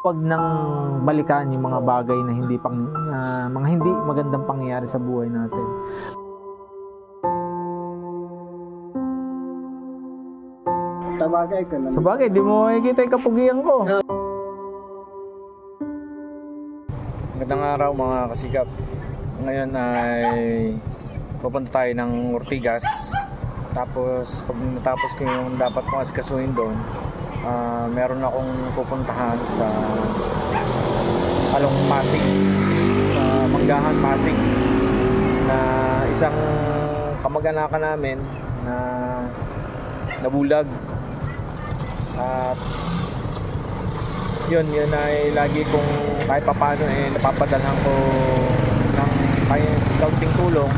Huwag nang balikan yung mga bagay na mga hindi magandang pangyayari sa buhay natin. Tabagay ka naman. Sa bagay, di mo makikita yung kapugian ko. Magandang araw mga kasikap. Ngayon ay pupunta tayo ng Ortigas. Tapos pag natapos ko yung dapat kong asikasuhin doon, meron akong pupuntahan sa Along Pasig, sa Manggahan Pasig, na isang kamag-anakan namin na nabulag. At yun ay lagi kong kahit papano napapadalhan ko ng kaunting tulong.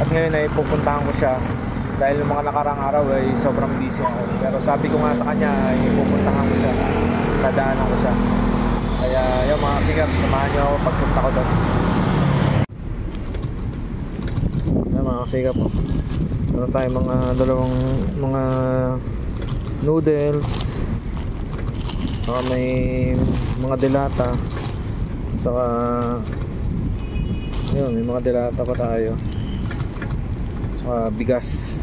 At ngayon ay pupuntahan ko siya dahil mga nakarang araw ay sobrang busy ako. Pero sabi ko nga sa kanya ay pupuntahan ko siya, dadaanan ko siya. Kaya yung mga kasikap, samahan nyo ako pagpunta ko doon. Yan mga kasikap, meron tayo mga dalawang mga noodles, saka may mga delata, saka yun, may mga delata pa tayo, saka bigas.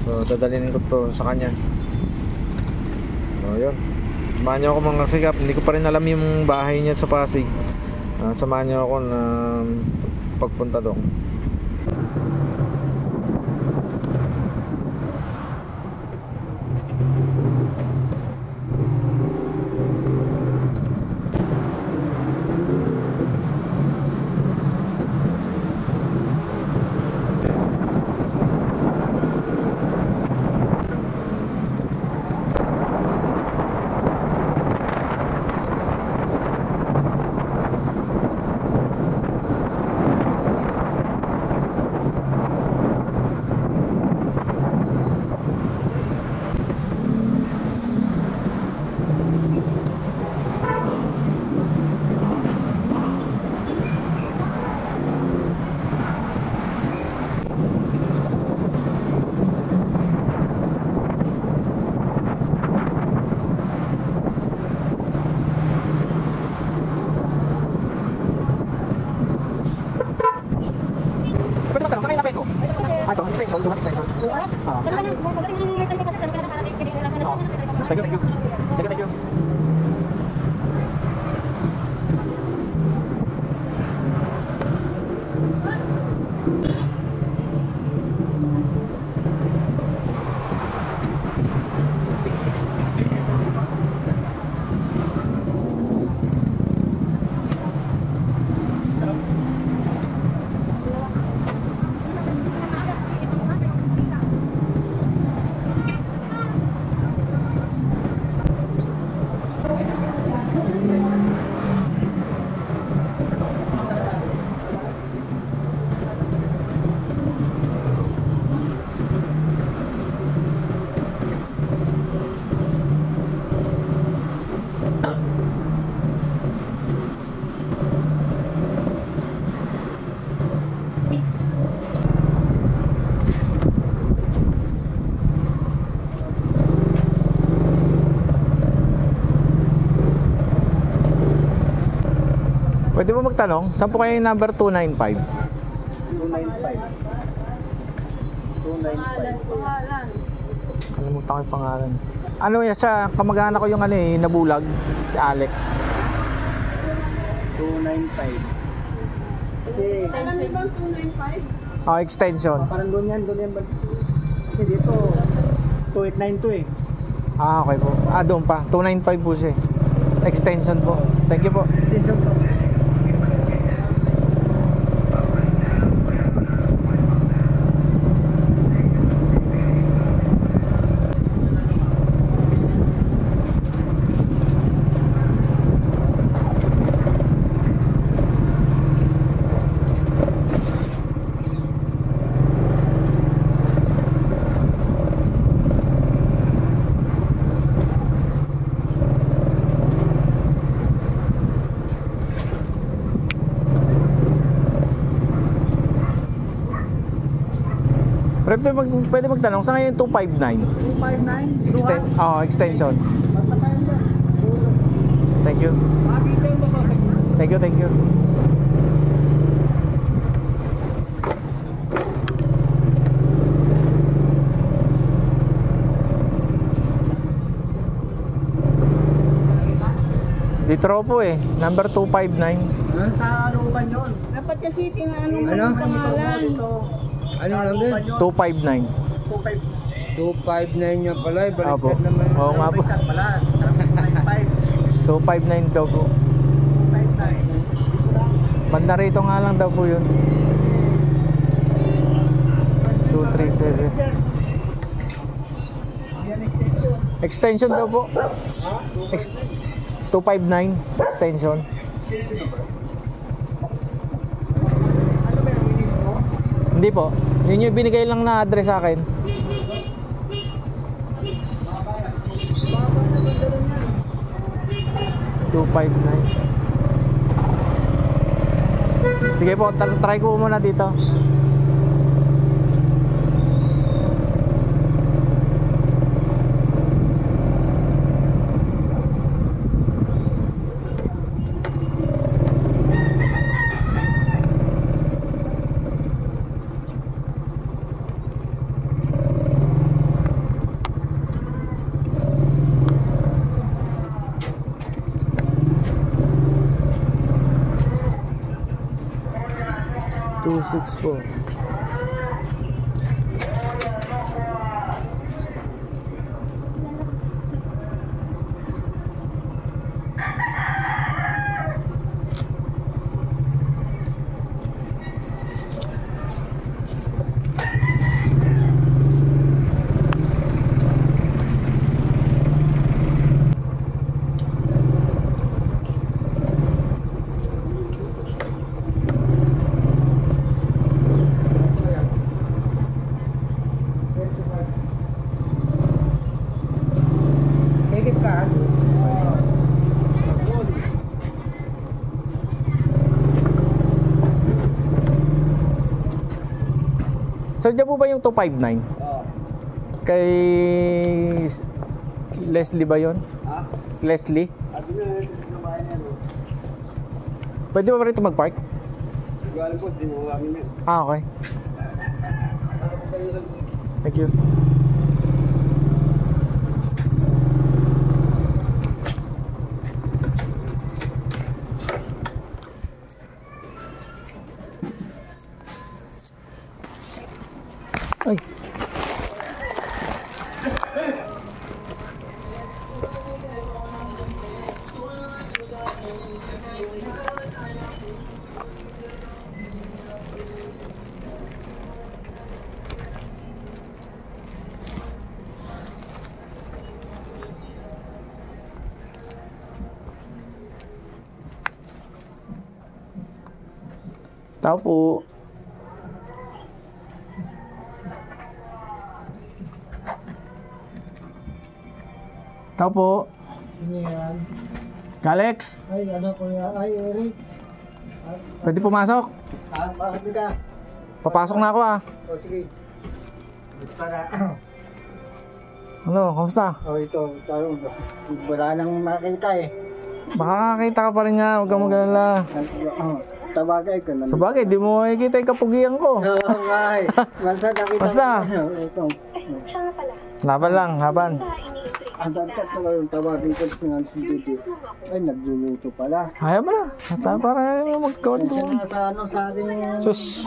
So dadalhin ko to sa kanya. So yun, samahan niyo ako mga kasikap. Hindi ko pa rin alam yung bahay niya sa Pasig. Samahan niyo ako na pagpunta doon. Thank you. Pwede mo magtanong, saan po kayo yung number 295? 295. Kalimutan ko yung pangalan. Ano yan siya, kamag-anak ko yung nabulag, si Alex. 295. Kasi Extension 295. Oh, extension. parang doon yan. Kasi dito 2892 Okay po. Doon pa. 295 po siya. Extension po. Thank you po. Extension po. Pwede magtanong, saan ngayon 259? 259. Extension. Basta Thank you. Thank you, thank you. Dito raw po eh, number 259. Sa Aluban yun. Dapat kasi tinanong Ano? ang pangalan. Ano number? 259. 259 niya pala. Opo. Baliktad naman. Oo nga po. Baliktad pala. 259 daw po. 259. Banda rito nga lang daw po yun. 237. Extension daw po. 259 extension. Ano ba yung minis mo? Hindi po. Yun yung binigay lang na address sa akin. Sige po, try ko muna dito. Po. Higit ka. Sir, dyan po ba yung 259? Oo. Kay Leslie ba yun? Ha? Leslie? Sabi na yun, babae na yun. Pwede ba rito mag-park? Galing po, di mo kami yun. Ah, okay. Thank you. Ay. Tao po. Tao po. Ano yan? Alex, Ay, ano po yan? Ay, Eric. pwede pumasok? Bakit ka? Papasok na ako ah. O, sige. Gusto na. Ano, kamusta? O, ito. Wala nang makita eh. Baka kakita ka pa rin nga, huwag kang mag-alala. Tabagay ko na. Sa bagay, di mo makikita yung kapugian ko. Oo nga eh. Basta nakita Basta. ko. Ito. Laban lang, laban. Ang tantat na yung tawagin ko ng CCTV. Ay, nagluluto pala. Ayaw mo na. Para magkawad Siya doon. na sa ano, sa ating... Sus.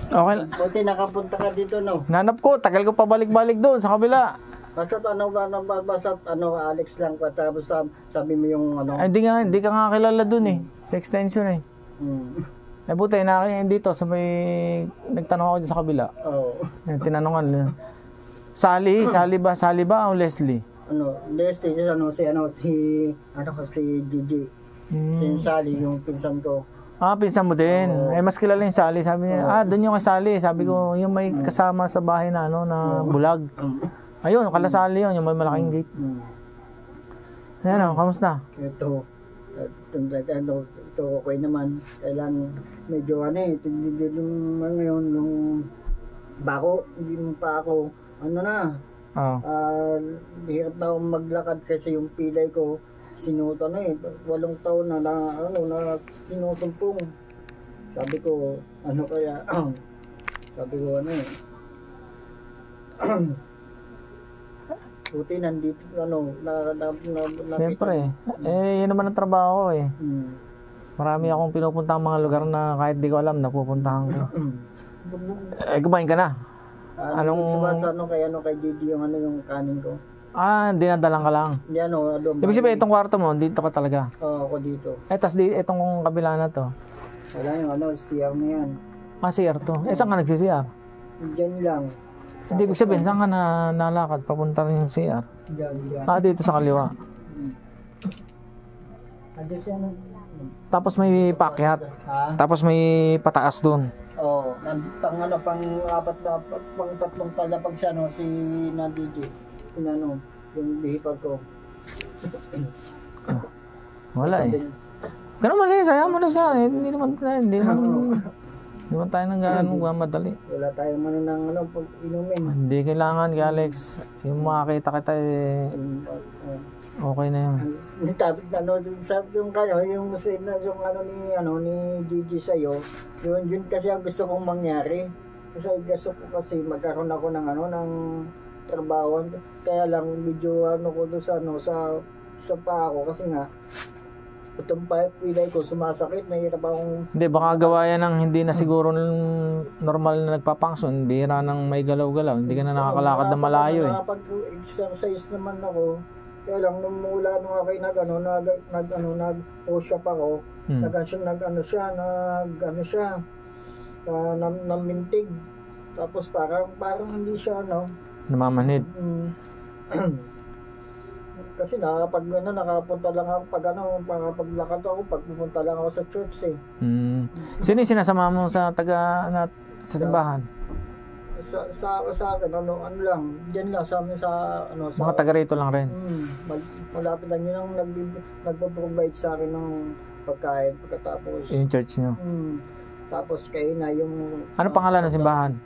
Okay. Buti nakapunta ka dito, no? Nanap ko, tagal ko pabalik-balik doon sa kabila. Basta ano, Alex lang pa. Tapos sabi mo yung ano... Ay, hindi ka nga kilala doon eh. Sa extension eh. Eh buti, nakakain dito sa may... Nagtanong ako dyan sa kabila. Oo. Tinanongan nila. Sally ba o Leslie? Ano, Leslie, si Gigi. Si Sally, yung pinsan ko. Ah, pinsan mo din. Eh mas kilala yung Sally. Sabi niya, doon yung kay Sally. Sabi ko, yung may kasama sa bahay na ano, na bulag. Ayun, kala Sally yun, yung may malaking gate. Ayan o, kamusta? Ito okay naman. Kailan medyo ano eh, ngayon nung bako, hindi mo pa ako, ano na, Oo. Hirap na akong maglakad kasi yung pilay ko sinuta na 8 taon na na sinusumpong. Sabi ko, ano kaya, sabi ko buti nandito, Siyempre. Yun naman ang trabaho ko eh. Marami akong pinupuntahang mga lugar na kahit di ko alam, napupuntahan ko. Kumain ka na? Kay Gigi yung yung kanin ko. Dinadalang ka lang. Hindi Ibig sabihin, itong kwarto mo, dito ka talaga. Oo, ako dito. Tas itong kabila na to. Wala yung CR na yan. CR to. Saan ka nagsisiyar? Diyan lang. Hindi, ibig sabihin, saan ka nalakad? Papunta rin yung CR. Diyan. Dito sa kaliwa. Address yan. Tapos may pakyat. Tapos may pataas dun. Oo. Pang tatlong palapag siya, si Nadidi. Yung bihipag ko. Wala eh. Ganun mali, saya mo na siya. Hindi naman tayo nang gano'ng madali. Wala tayong pag inumin. Hindi kailangan, Alex. Yung makakita kita okay na yun. Tapos ni Gigi sa'yo, yun kasi ang gusto kong mangyari. Kasi gusto ko kasi magkaroon ako ng trabaho. Kaya lang medyo ko doon sa pa ako kasi nga itong pilay ko sumasakit, nahirap akong... Hindi, baka gawa yan ng hindi na siguro normal na nagpapangsyon, bihira ng may galaw-galaw, hindi ka na nakakalakad na malayo eh. Nakapag-exercise naman ako, kaya lang nung mula nung ako nag-push up ako, namintig. Tapos parang hindi siya, namamanhid. Kasi nakapunta lang ako paglakad ako, pumunta lang ako sa church eh. Sino yung sinasama mo sa sa simbahan? Sa akin, lang, dyan lang sa amin sa mga taga rito lang rin. Malapit lang yun ang nagpo-provide sa akin ng pagkain pagkatapos. Yung church nyo? Tapos kayo na yung... Ano pangalan ng simbahan?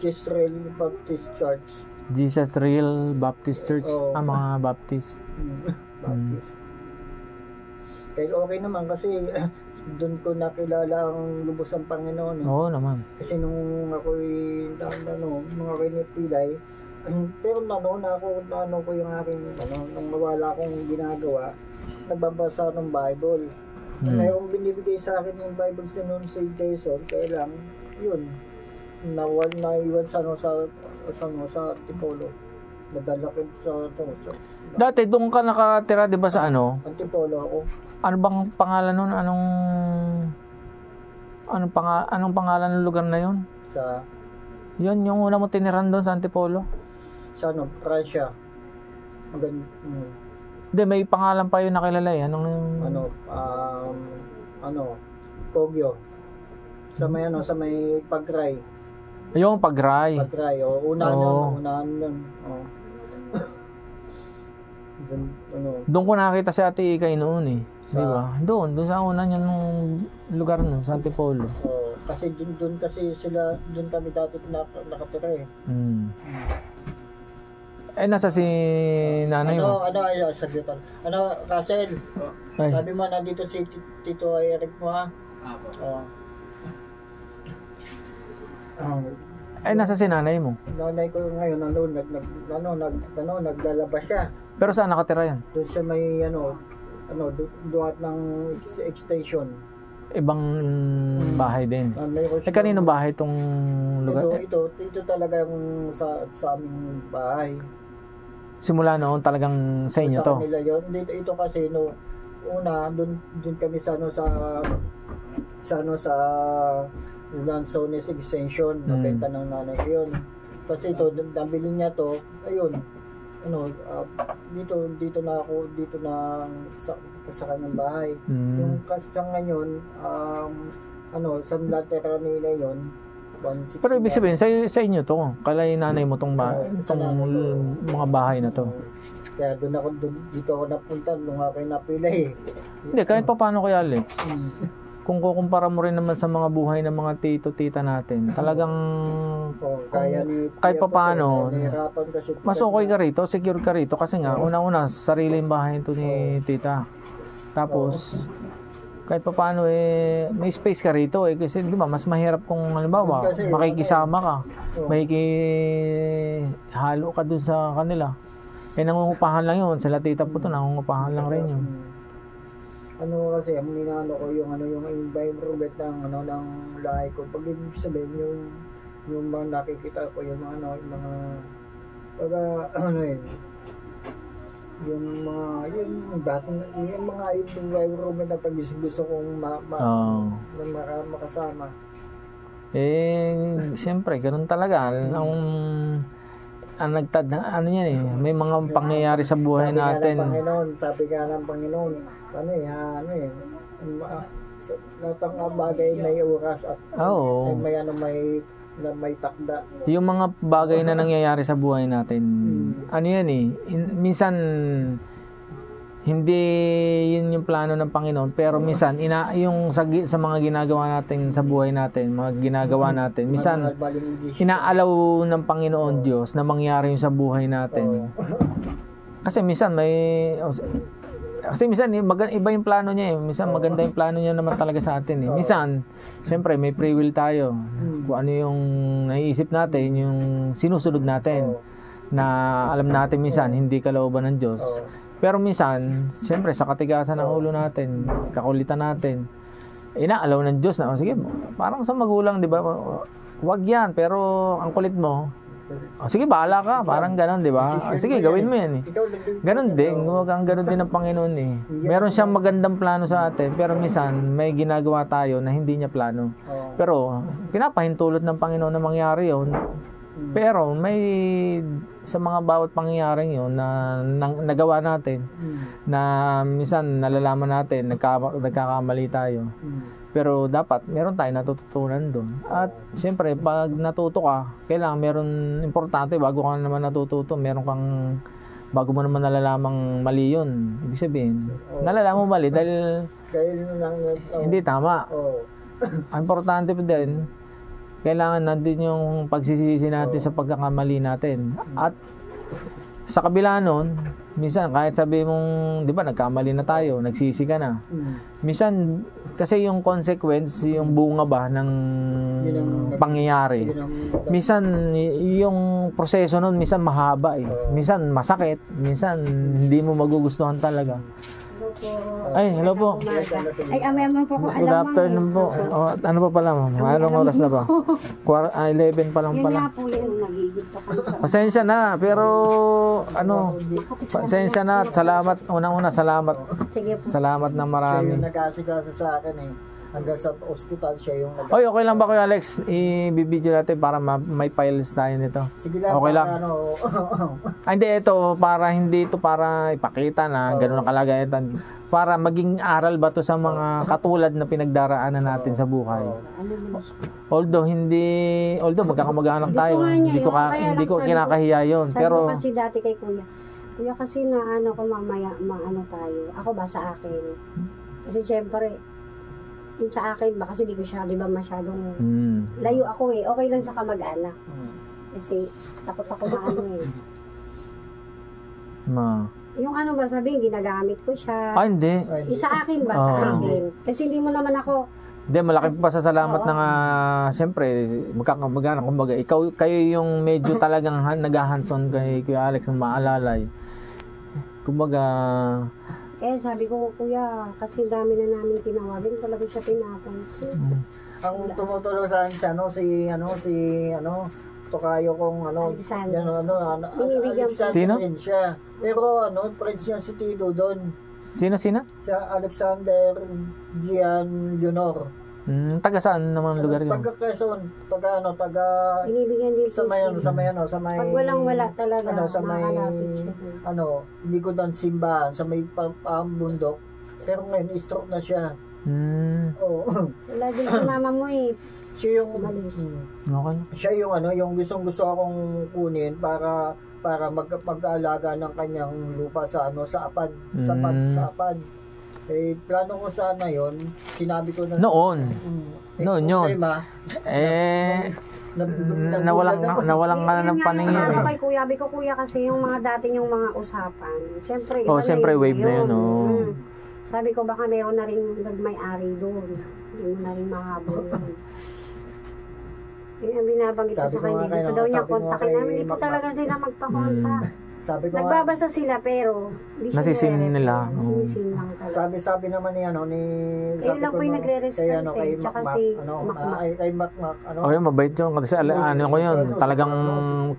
Israel Baptist Church. Jesus Real Baptist Church. Mga Baptist. Baptist. Kaya okay naman kasi doon ko nakilala ang lubos ng Panginoon. Oo naman. Kasi nung ako'y nipilay, pero ko yung aking, nung mawala akong ginagawa, nagbabasa ng Bible. Mayroong binibigay sa akin yung Bible noon si Jason, kaya lang, yun, naiwan sa Antipolo. Nadala ko sa Dati doon ka nakatira 'di ba sa Antipolo ako. Ano bang pangalan noon? Anong pangalan ng lugar na 'yon? Yun yung una mo tiniran doon sa Antipolo. Sa Russia. Hindi, may pangalan pa yun na kilala eh. Kogyo. Sa may Pagray. Yung Pagray. Unahan yun. Doon ko nakita si Ate Ikay noon eh. Di ba? Doon sa una niya nung lugar no, sa Antipolo. Kasi doon kami dati nakatira eh. Nasa si nanay mo? Saglitan. Russell, sabi mo nandito si Tito Eric mo ha? Nasa si nanay mo? Nanay ko ngayon, naglalabas siya. Pero saan nakatira yan? Doon sa may, duhat ng extension. Ibang bahay din. Kanino bahay itong lugar? Ito talaga yung sa aming bahay. Simula noon talagang sa inyo to? Sa kanila yun. Ito kasi, una, doon kami sa Lanzones extension, nabenta ng nanay ko yun. Kasi ito, nabili niya to, ayun, dito na sa kanyang bahay. Yung kasi sa ngayon, sa lateral nila yun, 160. Pero ibig sabihin, sa inyo to, kalay nanay mo tong mga bahay na to. Kaya dito ako napunta nung ako napila eh. Hindi, kahit pa paano kaya Alex, kung kukumpara mo rin naman sa mga buhay ng mga tito-tita natin, talagang Kaya ni kahit papaano, nahihirapan kasi mas okay ka rito, secure ka rito kasi nga una-una sariling bahay ito ni tita. Tapos kahit papaano may space ka rito kasi di ba mas mahirap kung halimbawa Kasi, makikisama ka, makikihalo ka dun sa kanila. Nangungupahan lang yun, sila tita po to nangungupahan lang rin yun. Ano kasi ang minano ko yung environment ng lahi ko. Pag ibig sabihin yung mga nakikita ko yung mga yung mga environment na gusto kong makasama. Siyempre ganun talaga ang ano yan may mga pangyayari sa buhay natin. Sabi nga ng Panginoon, lahat ng bagay may oras at may takda. Yung mga bagay na nangyayari sa buhay natin, ano yan minsan hindi yun yung plano ng Panginoon, pero minsan yung sa mga ginagawa natin sa buhay natin, mga ginagawa natin, minsan inaalaw ng Panginoon Diyos na mangyari yung sa buhay natin. Kasi minsan iba yung plano niya minsan maganda yung plano niya naman talaga sa atin minsan siyempre may free will tayo kung ano yung naiisip natin, yung sinusunod natin na alam natin minsan hindi kalooban ng Diyos. Pero minsan, siyempre sa katigasan ng ulo natin, kakulitan natin, inaalaw ng Diyos na, sige, parang sa magulang, di ba? Wag yan, pero ang kulit mo, sige, bahala ka, parang ganon, di ba? Sige, gawin mo yan Ganon din, huwag ang ganon din ng Panginoon Meron siyang magandang plano sa atin, pero minsan, may ginagawa tayo na hindi niya plano. Pero, pinapahintulot ng Panginoon na mangyari yun. Pero may sa mga bawat pangyayaring yun na nagawa natin na minsan nalalaman natin nagkakamali tayo. Pero dapat meron tayong natututunan doon. At siyempre pag natuto ka, kailangan meron importante bago ka naman natututo, meron kang bago mo naman nalalamang mali yun. Ibig sabihin, nalalaman mo mali dahil hindi tama. Ang importante pa din kailangan natin yung pagsisisi natin sa pagkakamali natin. At sa kabila nun, minsan kahit sabi mong, di ba, nagkamali na tayo, nagsisi ka na. Minsan, kasi yung consequence, yung bunga ba ng pangyayari. Minsan, yung proseso nun, minsan mahaba Minsan masakit, minsan hindi mo magugustuhan talaga. Ay, hello po. Ay, amayaman po ko alam. Good afternoon po. Ano pa pala, ma'am? Anong oras na ba? 11 pa lang Yun pala. nga po yung nagigit ako sa... Pasensya na, pero pasensya na at salamat. Unang-una, salamat. Sige po. Salamat na Siya marami. yung nag-aasikaso sa akin hanggang sa ospital siya yung Oy, okay lang ba Kuya Alex? I-video natin para may files tayo nito. Sige lang, Okay lang. Hindi, hindi ito para ipakita na gano'n ang kalagayan. Para maging aral ba to sa mga katulad na pinagdaraanan natin sa buhay. Although magkakamag-anak tayo, hindi ko kinakahiya yun. Pero sabi ko kasi dati kay Kuya kasi na ko mamaya tayo. Ako ba sa akin? Kasi siyempre yung sa akin ba kasi di ko siya, di ba, masyadong layo ako okay lang sa kamag-anak. Kasi takot ako yung ba sabihin, ginagamit ko siya. hindi. Sa akin ba sa akin? Kasi hindi mo naman ako Hindi, malaking pasasalamat na nga, siyempre, magkakamag-anak. Kumbaga, kayo yung medyo talagang nag-hands-on kay Kuya Alex ng maalalay. Kumbaga, sabi ko, Kuya, kasi dami na namin tinawagin, talaga siya pinapansin. Ang tumutulong sa akin si Tokayo kong Sino? Siya. Pero friends niya si Tito doon. Sino? Si Alexander Gian Junior. Taga saan naman lugar yun? Taga Quezon, Binibigyan din sa may pag walang-wala talaga, sa may hindi ko dan simbahan, sa may bundok. Pero ngayon, stroke na siya. Wala din si mama mo Siya yung Okay. Siya yung gustong-gusto akong kunin para mag-aalaga ng kanyang lupa sa apad. Sa apad. Plano ko sana yon. Sinabi ko na Noon. Noon yun. problema, Nawalang ka na ng paningin Yung eh. kay kuya, ko kuya kasi yung mga dati yung mga usapan. Siyempre, Oh, iba na siyempre yun wave na yun, ngayon. oh. Sabi ko baka meron na rin nagmay-ari doon. Hindi mo na rin mahabol yun. Yung binabanggit ko Sabi sa ko nga kanya, kayo, gusto daw niya sabi ko nga kontakin kay namin. Hindi po Mac- talaga sila magpakontak. Sabi ko nga, Nagbabasa sila pero hindi siya Nasisin nire-reply. nila. Sinisin lang talaga. sabi naman ni ano ni Kayo lang po yung nagre-response kay ano kay eh, tsaka Mac, si ano Mac. kay Mac ano. Oh, yun, mabait yun. Kasi ano ko yun, talagang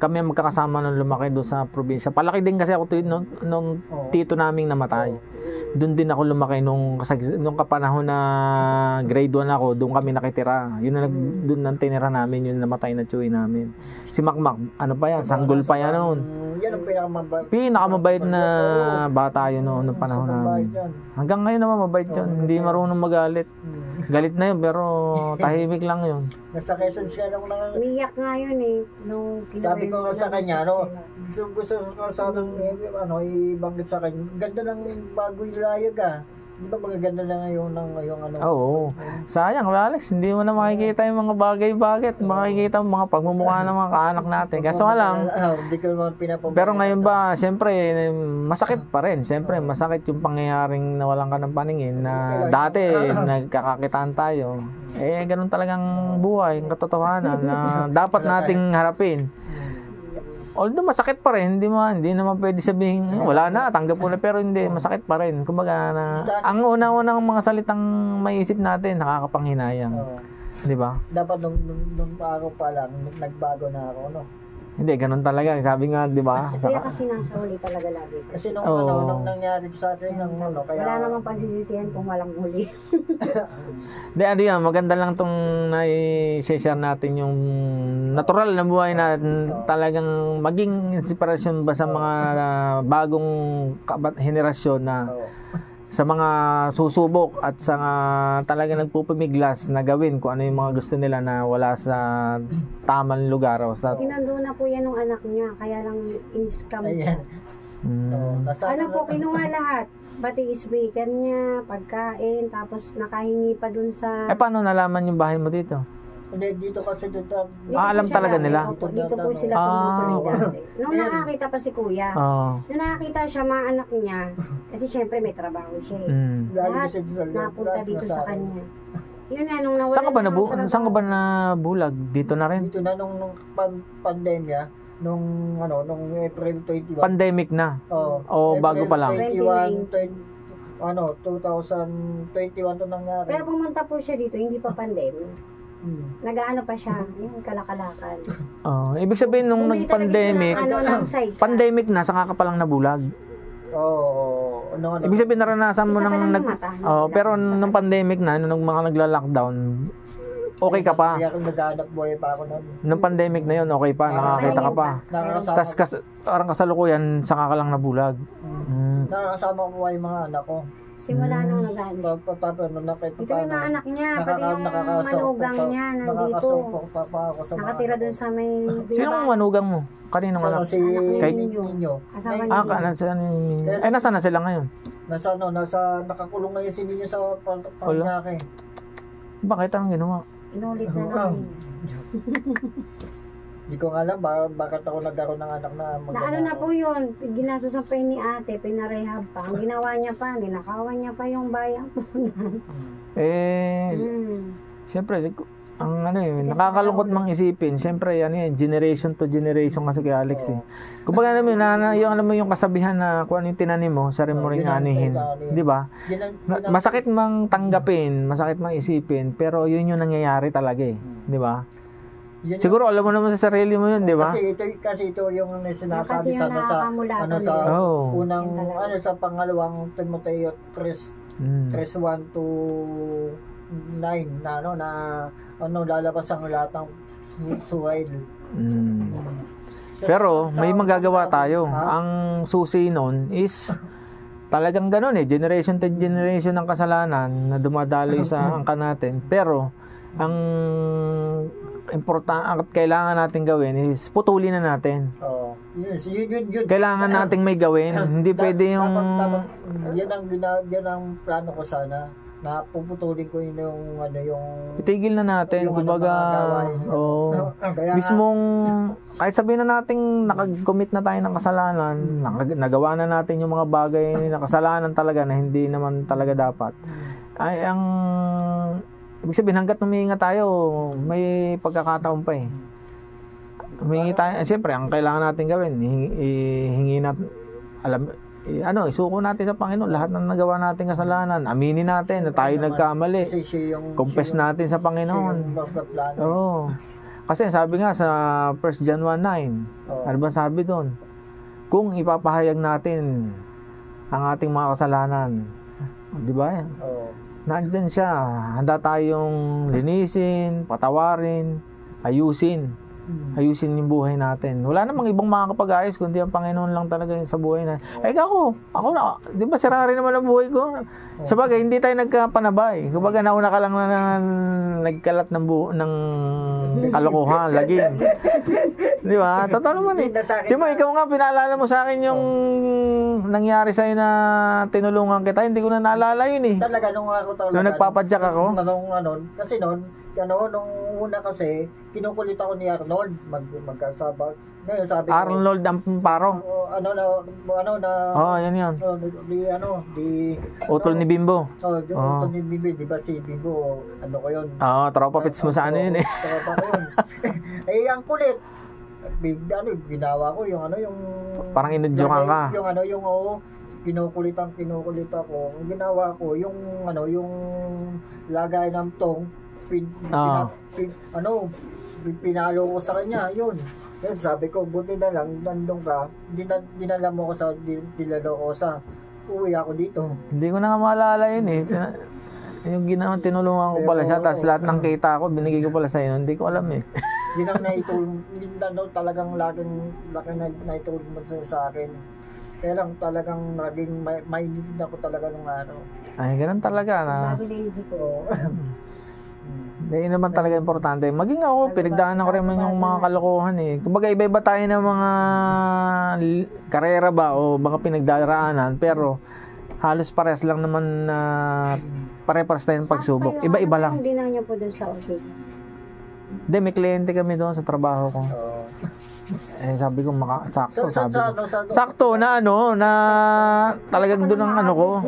kami ang magkakasama nung lumaki doon sa probinsya. Palaki din kasi ako nung tito naming namatay. Doon din ako lumaki nung kapanahon na grade 1 ako, doon kami nakitira. Yun na doon nang tinira namin, yun namatay na tsuwi namin. Si Makmak, ano pa yan, sanggol pa yan noon. Yan ang Pinakamabait na bata yun noon nung panahon namin. Hanggang ngayon naman mabait yun, hindi marunong magalit. Galit na yun pero tahimik lang yun. Nasa Quezon siya lang na Umiyak nga yun eh. Nung sabi ko nga sa kanya, no, gusto ko sanang ibanggit sa kanya. Ganda ng bagoy layag ah. Di ba magaganda na ngayon ng ano? Oo. Sayang, Alex, hindi mo na makikita yung mga bagay-bagay. Makikita mo mga pagmumukha ng mga kaanak natin. Kaso nga lang, Hindi ko naman pinapabagay. pero ngayon ba, siyempre, masakit pa rin. Siyempre, masakit yung pangyayaring nawalan ka ng paningin na dati, nagkakakitaan tayo. Ganun talagang buhay, yung katotohanan na dapat nating harapin. Although masakit pa rin, hindi naman pwede sabihin, wala na, tanggap ko na, pero hindi, masakit pa rin. Kumbaga, ang unang-unang mga salitang maisip natin, nakakapanghinayang. Di ba? Dapat nung araw pa lang, nagbago na ako, no? Hindi, ganun talaga. Sabi nga, di ba? Kaya kasi nasa huli talaga lagi. Kasi nung Oo. nung nangyari sa akin, kaya... Wala namang pagsisisihan kung walang huli. Hindi, ano yan, maganda lang itong na-share natin yung natural na buhay natin. Talagang maging inspirasyon ba sa mga bagong henerasyon na sa mga susubok at sa talagang nagpupumiglas na gawin kung ano yung mga gusto nila na wala sa tamang lugar o sa... Sinundo na po yan ng anak niya, kaya lang in-scam siya. Ayan. Ano po, kinuha lahat. Pati speaker niya, pagkain, tapos nakahingi pa dun sa... paano nalaman yung bahay mo dito? Hindi, dito kasi dito. alam po siya talaga dati. nila? Opo, dito po sila tumutuloy dati. Nung nakakita pa si kuya, nung nakakita siya mga anak niya, kasi syempre may trabaho siya eh. Lahat napunta dito sa kanya. Yun na, nung nawala Saan ka ba nabulag? Dito na rin? Dito na nung pandemya, nung April 21. Pandemic na? O bago pa lang? 2021 to nangyari. Pero pumunta po siya dito, hindi pa pandemic. Nag-aano pa siya, yung kalakalakan. Ibig sabihin nung Bumili talaga nag-pandemic, siya ng ng sidecar. pandemic na, saka ka palang nabulag. Ibig sabihin naranasan mo Isa pa nang lang yung mata. pero nung pandemic na, nung mga nagla-lockdown, okay ka pa. Kaya kung naghahanap buhay pa ako noon. Nung pandemic na yun, okay pa, nakakita ka pa. Nakakasama, Tapos parang kasalukuyan, saka ka lang nabulag. nakakasama ko pa yung mga anak ko. Simula nung nag-aano siya. Ito yung mga anak niya, pati yung manugang niya nandito. Nakatira dun sa may... Sinong manugang mo? Kaninong anak? Si Kay- Ninyo. Asawa niya. Nasaan na sila ngayon? Nasa nakakulong ngayon si Ninyo sa Paranaque. Bakit ang ginawa? Inulit na namin. Hindi ko nga alam bakit ako nagkaroon ng anak na Naano na po yun, ginasusan pa yun ni ate, pinarehab pa. Ang ginawa niya pa, ninakawan niya pa yung bayan po. Siyempre, ang nakakalungkot mang isipin. Siyempre, generation to generation kasi kay Alex eh. Kumbaga yung kasabihan na kung ano yung tinanim mo, sari mo rin anihin. Di ba? Masakit mang tanggapin, masakit mang isipin, pero yun yung nangyayari talaga eh. Di ba? Siguro alam mo naman sa sarili mo yun, di ba? Kasi ito yung sinasabi Kasi yung unang sa pangalawang Timoteo 3:1 to 9 na lalabas ang lahat ng suwail. Pero may magagawa tayo. Ang susi nun is talagang ganun eh, generation to generation ng kasalanan na dumadaloy sa angka natin. Pero ang kailangan natin gawin is putulin na natin. Yun. Kailangan nating may gawin. Hindi pwede yung... Yan ang plano ko sana. Na puputulin ko yung Itigil na natin. yung Kumbaga, mga gawain. Kaya nga, mismong, kahit sabihin na natin nakag-commit na tayo ng kasalanan, nagawa na natin yung mga bagay na kasalanan talaga na hindi naman talaga dapat. Ay, ibig sabihin, hanggat humihinga tayo, may pagkakataon pa eh. Humingi tayo, siyempre, ang kailangan natin gawin, hingi natin, isuko natin sa Panginoon lahat ng nagawa natin kasalanan. Aminin natin na tayo nagkamali. Confess natin sa Panginoon. Oo. Kasi sabi nga sa 1 John 1:9, ano ba sabi doon? Kung ipapahayag natin ang ating mga kasalanan, di ba? Nandyan siya. Handa tayong linisin, patawarin, ayusin yung buhay natin. Wala namang ibang makakapag-ayos kundi ang Panginoon lang talaga yung sa buhay na. Ako na, di ba sirari naman ang buhay ko? Sabagay, hindi tayo nagkapanabay. Kumbaga nauna ka lang na nagkalat ng kalokohan, laging. Di ba? Totoo naman eh. Di ba, ikaw nga, pinaalala mo sa akin yung nangyari sa'yo na tinulungan kita. Hindi ko na naalala yun eh. Talaga, nung nagpapadyak ako. Kasi nung una kasi, kinukulit ako ni Arnold, magkasabag. Ngayon sabi ko, Arnold ang paro. Yan. Utol ni Bimbo. Utol ni Bimbo, di ba si Bimbo, ko yun? Tropa pits mo sa yun eh. Tropa ko yun. Ang kulit. Ginawa ko yung parang inudyokan ka. Kinukulit ako. Ang ginawa ko, yung lagay ng tong, pinalo ko sa kanya, yun, sabi ko, buti na lang, nandun ka, dinala mo ko sa Dilalosa, uwi ako dito. Hindi ko na nga maalala yun eh. Yung ginawa, tinulungan ko pala siya, tapos lahat ng kita ko, binigay ko pala sa inyo, hindi ko alam eh. Yun ang naitulong, talagang laki naitulong mo sa akin. Kaya lang talagang naging mainit ako talaga nung araw. Ay, ganun talaga na. Bago na isip ko. Hindi naman talaga importante. Maging ako, pinagdaanan ko rin yung mga kalokohan eh. Kumbaga iba-iba tayo ng mga karera ba o mga pinagdaraanan, pero halos parehas lang naman na pare-pares tayo ng pagsubok. Iba-iba lang. Hindi na niyo po doon sa office. Hindi, may kliyente kami doon sa trabaho ko. Sabi ko sakto, sakto na na talagang doon ang ko.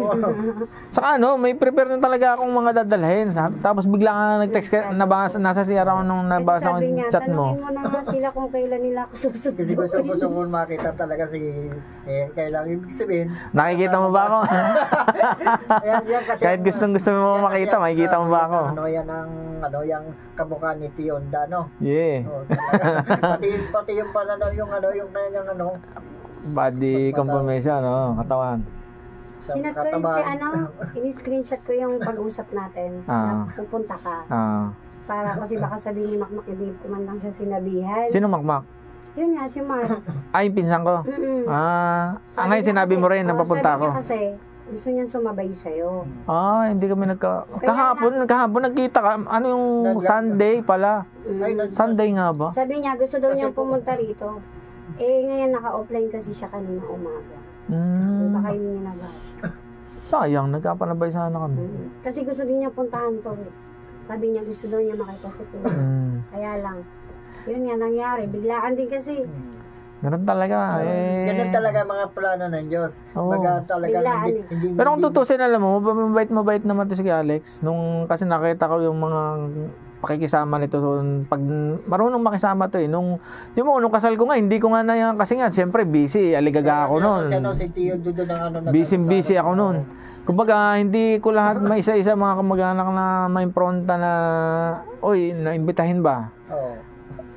Saka may prepare na talaga akong mga dadalhin. Tapos bigla ka nag-text ka, nasa CR ako nung nabasa ko yung chat mo. Tanungin mo na nga sila kung kailan nila ako susunod. Kasi gusto ko makita talaga kailangan ibig sabihin. Nakikita mo ba ako? Kahit gustong mo makita, makikita mo ba ako? Yung kamukha ni Tionda, no? Yeah. Pati yung pananaw yung kanyang body confirmation, katawan. Sinat ko rin ini-screenshot ko yung pag-usap natin. Pupunta ka. Para kasi baka sabihin ni Makmak, hindi ko man lang siya sinabihan. Sino Makmak? Yun nga, si Mark. Yung pinsan ko? Ngayon sinabi mo rin na papunta ako. Sabi niya kasi, gusto niya sumabay sa'yo. Hindi kami kahapon nagkita ka. Ano yung Sunday pala? Sunday nga ba? Sabi niya, gusto daw niyang pumunta rito. Ngayon naka-offline kasi siya kanina umaga. Baka yun niya nabasa. Sayang, nagkapanabay sana kami. Kasi gusto din niya puntahan to. Sabi niya, gusto daw niya makita si Kuya. Kaya lang, yun nga nangyari. Biglaan din kasi. Ganun talaga. Ganun talaga mga plano ng Diyos. Hindi. Pero kung tutusin, alam mo, mabait naman to si Alex. Kasi nakita ko yung mga pakikisama nito. So, pag marunong makisama to nung kasal ko nga, hindi ko nga na yan. Kasi nga, siyempre, busy. Aligaga ako noon. Busy ako noon. Kumbaga, hindi ko lahat may isa-isa mga kamag-anak na may impronta na, naimbitahin ba? Oo.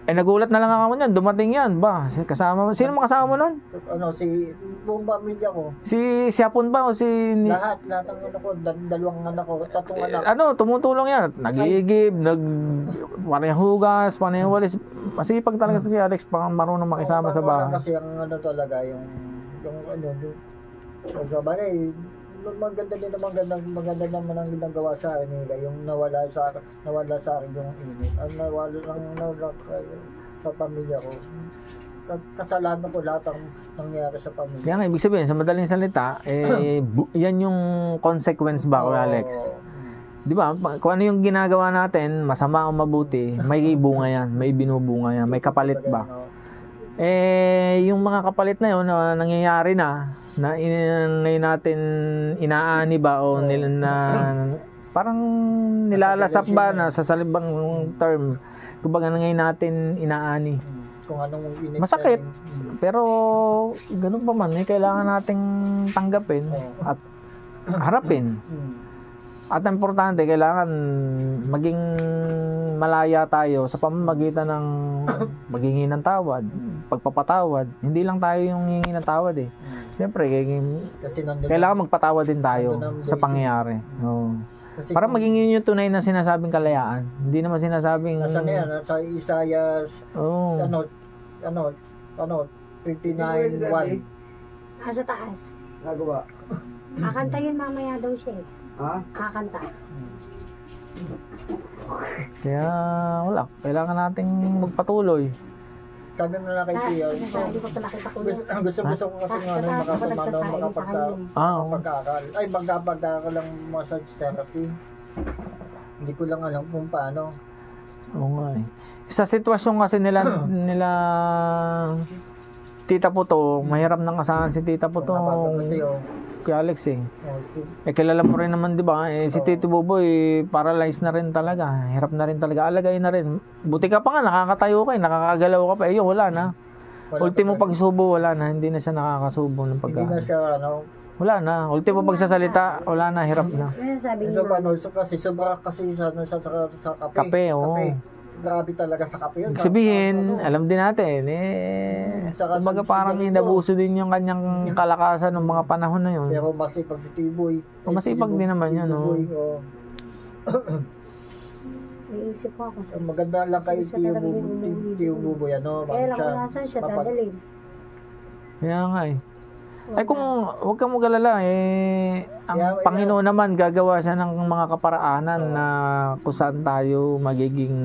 Nagulat na lang ako niyan, dumating yan ba? Sino makasama mo nun? Si buong pamilya ko. Si Hapon ba o si... Lahat ng dalawang anak ko, tatlong anak. Tumutulong yan. Nag-iigib, panayhugas, panaywalis. Masipag talaga si Alex, marunong makisama sa bahay. Kasi ang talaga, sa bagay, maganda naman ang ginagawa sa akin nila, yung nawala sa akin yung init. Ang nawala sa pamilya ko. kasalanan ko lahat ang nangyari sa pamilya. Kaya nga, ibig sabihin, sa madaling salita, yan yung consequence ba, Kuya Alex? Di ba? Kung ano yung ginagawa natin, masama o mabuti, may bunga yan, may binubunga yan, may kapalit ba? Yung mga kapalit na yun, na nangyayari na ngayon natin inaani ba o parang nilalasap ba na sa salibang term, kumbaga ngayon natin inaani. Kung anong Masakit, pero ganun pa man, kailangan nating tanggapin at harapin. At ang importante, kailangan maging malaya tayo sa pamamagitan ng maghingi ng tawad, pagpapatawad. Hindi lang tayo yung hingi ng tawad eh. Siyempre, kailangan magpatawad din tayo sa pangyayari. Oo. Para maging yun yung tunay na sinasabing kalayaan. Hindi naman sinasabing... Nasa na yan, sa Isaiah, 59:1. Sa taas. Nagawa. Kakanta yun mamaya daw siya eh. Ha? Kakanta. Kaya wala, kailangan nating magpatuloy. Sabi mo na kay Tia, Sabi ko nakita ko yun. gusto ko kasi nga makapagkakal. Ay, magkapagkakal lang massage therapy. Hindi ko lang alam kung paano. Oo nga eh. Sa sitwasyon kasi nila Tita Puto, mahirap nang asahan si Tita Puto. Kasi Kuya Alex eh. Kilala mo rin naman 'di ba? Si Tito Boboy paralyzed na rin talaga. Hirap na rin talaga. Alagay na rin. Buti ka pa nga nakakatayo ka, nakakagalaw ka pa. Wala na. Ultimo pagsubo wala na, hindi na siya nakakasubo ng pagkain. Hindi na siya wala na. Ultimo pagsasalita, wala na, hirap na. Sabi so, niya. kasi sobra kasi sa kape. Kape, oo. Grabe talaga sa kape yun. Ibig sabihin, alam din natin, kumbaga parang inabuso din yung kanyang kalakasan ng mga panahon na yun. Pero masipag si Tiboy. Masipag din naman yun, no? Iisip ko ako. Maganda lang kayo Tiyo Buboy, ano? Kaya lang kung nasan siya, dadalhin. Kaya nga eh. Ay kung huwag kang mag-alala ang Panginoon naman gagawa siya ng mga kaparaanan na kung saan tayo magiging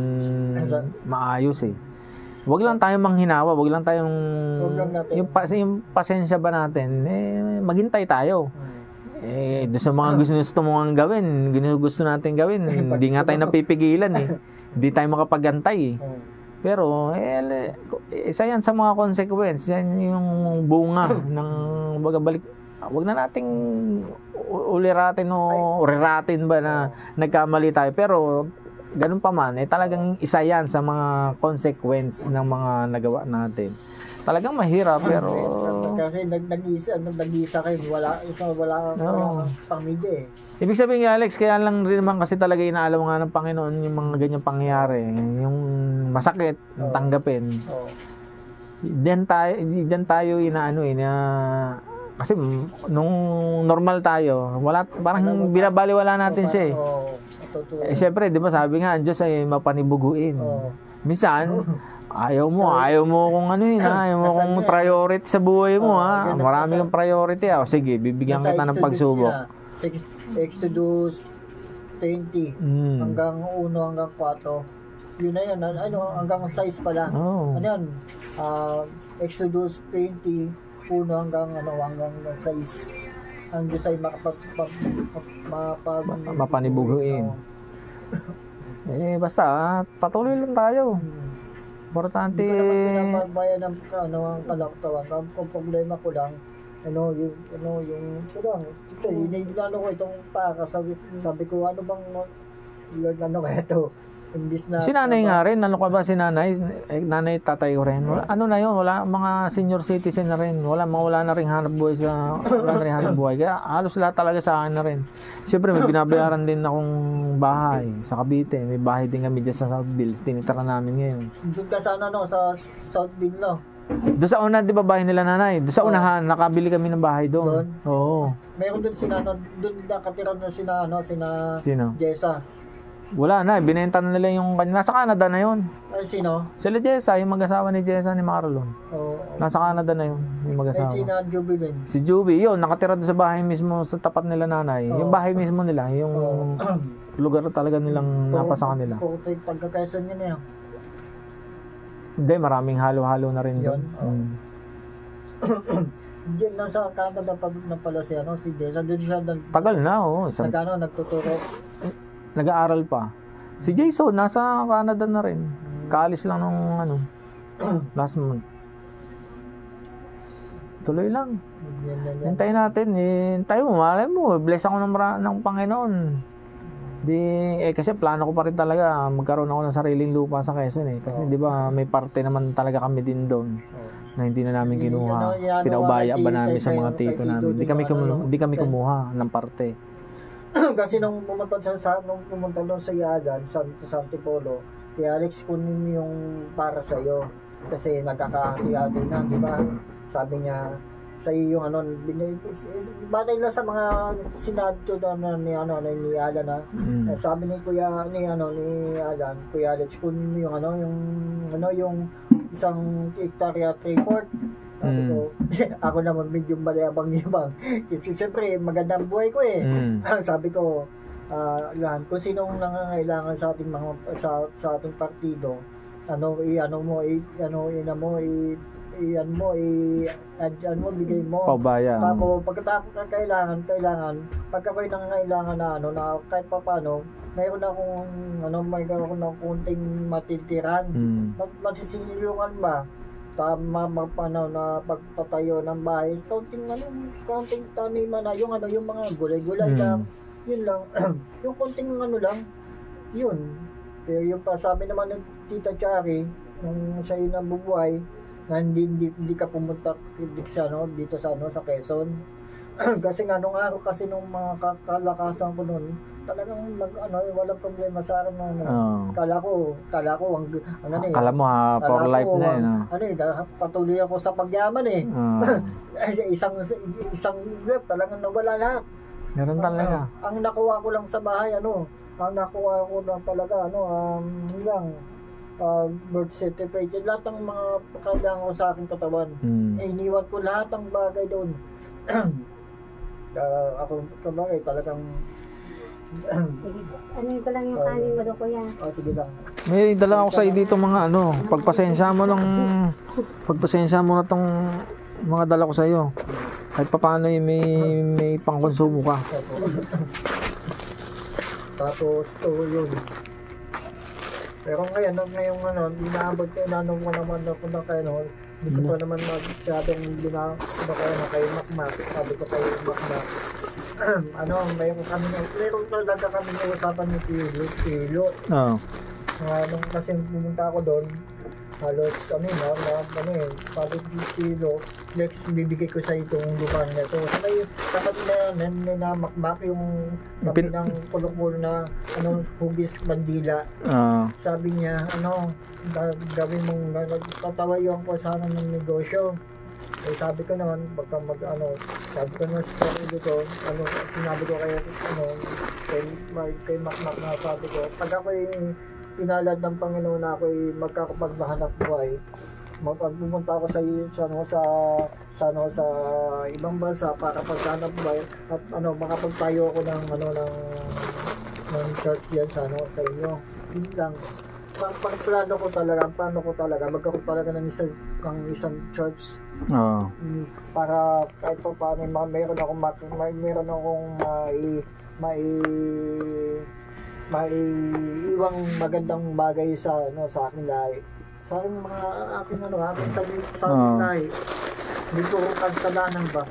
maayos eh. Huwag lang tayong manghinawa, huwag lang tayong yung pasensya ba natin maghintay tayo. Doon sa mga gusto mong gawin, gusto natin gawin, hindi nga tayo napipigilan eh. Hindi tayo makapagantay eh. Pero, isa yan sa mga consequence. Yan yung bunga ng bagabalik. Huwag na nating uliratin o riratin ba na nagkamali tayo. Pero, ganun pa man, talagang isa yan sa mga consequence ng mga nagawa natin. Talagang mahirap, pero... Kasi nag-isa kayo, wala pang-media eh. Ibig sabihin nga, Alex, kaya lang rin naman kasi talaga inaalam nga ng Panginoon yung mga ganyang pangyayari. Yung masakit, yung tanggapin. Diyan tayo inaano kasi nung normal tayo, parang binabaliwala natin siya eh. Siyempre, di ba sabi nga, ang Diyos ay mapanibuguin. Minsan, ayaw mo kung ayaw mo kung priority sa buhay mo marami kang priority sige, bibigyan kita ng pagsubok. Exodus 20 hanggang 1 hanggang 4. Yun na yun, hanggang 6 pala. Ano yun? Exodus 20 1 hanggang 6. Ang Diyos ay mapanibuguin. Basta patuloy lang tayo. Importante. Hindi ko naman pinapabayan ng kalaktawan. Ang problema ko lang, itong taka. Sabi ko, ano bang, Lord, ano kaya ito? Si nanay nga rin, ano ka ba si nanay? Nanay, tatay ko rin. Ano na yun, wala, mga senior citizen na rin. Wala na rin hanap buhay Kaya halos lahat talaga sa akin na rin. Siyempre, may binabayaran din akong bahay sa Cavite. May bahay din kami dyan sa Southville. Tinitira namin ngayon. Doon ka sana sa Southville, no? Doon sa una, di ba bahay nila nanay? Doon sa unahan, nakabili kami ng bahay doon. Oo. Meron doon doon nakatira na Sino? Jessa. Wala na, binenta na nila yung kanya. Nasa Canada na yun. Ay, sino? Sila Jessa, yung mag-asawa ni Jessa ni Marlon. Nasa Canada na yun, yung mag-asawa. Sino Juby din? Si Juby, yun, nakatira doon sa bahay mismo sa tapat nila nanay. Yung bahay mismo nila, yung lugar talaga nilang napasa kanila. Pagkakaisan niya na yan. Hindi, maraming halo-halo na rin doon. Yun, Diyan nasa Canada pa na pala si si Desa. Doon siya Tagal na, oo. nagtuturo. Nag-aaral pa. Si Jason, nasa Canada na rin. Kaalis lang nung last month. Tuloy lang. Yan. Hintayin natin. Hintayin mo, malay mo. Bless ako ng Panginoon. Kasi plano ko pa rin talaga magkaroon ako ng sariling lupa sa Quezon eh. Kasi di ba may parte naman talaga kami din doon na hindi na namin kinuha. Pinaubaya ba namin sa mga tito namin. Hindi kami kumuha ng parte. Kasi nung pumunta doon sa Yagan, sa Antipolo, kaya Alex kunin yung para sa iyo kasi nagkakahati-hati na, di ba? Sabi niya sa iyo yung batay lang sa mga sinadto ni Alan na. Sabi ni Kuya ni Alan, Kuya Alex kunin mo yung isang hektarya 3/4. Sabi ko, ako naman medyo maliyabang-yabang. Kasi siyempre, magandang buhay ko eh. Sabi ko, kung sinong nangangailangan sa ating sa ating partido, bigay mo. Pabaya. Tapos, pagkatapos ng kailangan, pagka ko'y nangangailangan na kahit pa paano, mayroon akong kunting matitiran. Masisilungan ba? Tama na pagtatayo ng bahay, konting taniman na yung mga gulay-gulay lang, yun lang. Yung konting lang, yun. Pero yung pasabi naman ng Tita Chari, nung siya yung nabubuhay, na hindi ka pumunta dito sa Quezon. Kasi nga nung araw kasi nung mga kalakasan ko noon, talagang walang problema sa akin Kala ko Kala mo for life na patuloy ako sa pagyaman eh. isang lap talagang nawala lahat. Meron talaga. Ang nakuha ko lang sa bahay ang nakuha ko lang talaga birth certificate, lahat ng mga kailangan ko sa aking katawan. Iniwan ko lahat ng bagay doon. Ako kabagay talagang ano ko lang yung kanin mo doon, kuya. Sige lang. May dala ako sa iyo dito mga pagpasensya mo na tong mga dala ko sa iyo. Kahit paano may pangkonsumo ka. Tapos yun. Pero ngayong inaabot ko inanong ko naman ako na kayo hindi ko pa naman masyadong kay Makmak. Sabi ko kay Makmak. Meron talaga kami ng usapan ni Tilo. Nung kasi pumunta ako doon, halos sabi ni Tilo, next bibigay ko sa itong lupa niya. So sa kanila na Makmak yung kami ng kulukul na hugis bandila. Sabi niya gawin mong tatawayuan ko sana ng negosyo. Sabi ko naman sabi ko naman sa sarili ko sinabi ko kay Makmak na sabi ko pag ako'y pinalad ng Panginoon na ako'y magkakapaghanap buhay, magpupunta ako sa ibang bansa para paghanap buhay at makapagtayo ako ng church yan sa inyo. Yun lang. Plano ko talaga magkaroon talaga ng isang church. Para kahit pa paano meron akong maiiwang magandang bagay sa aking lahi. Sa aking aking lahi. Hindi ko kasalanan ba?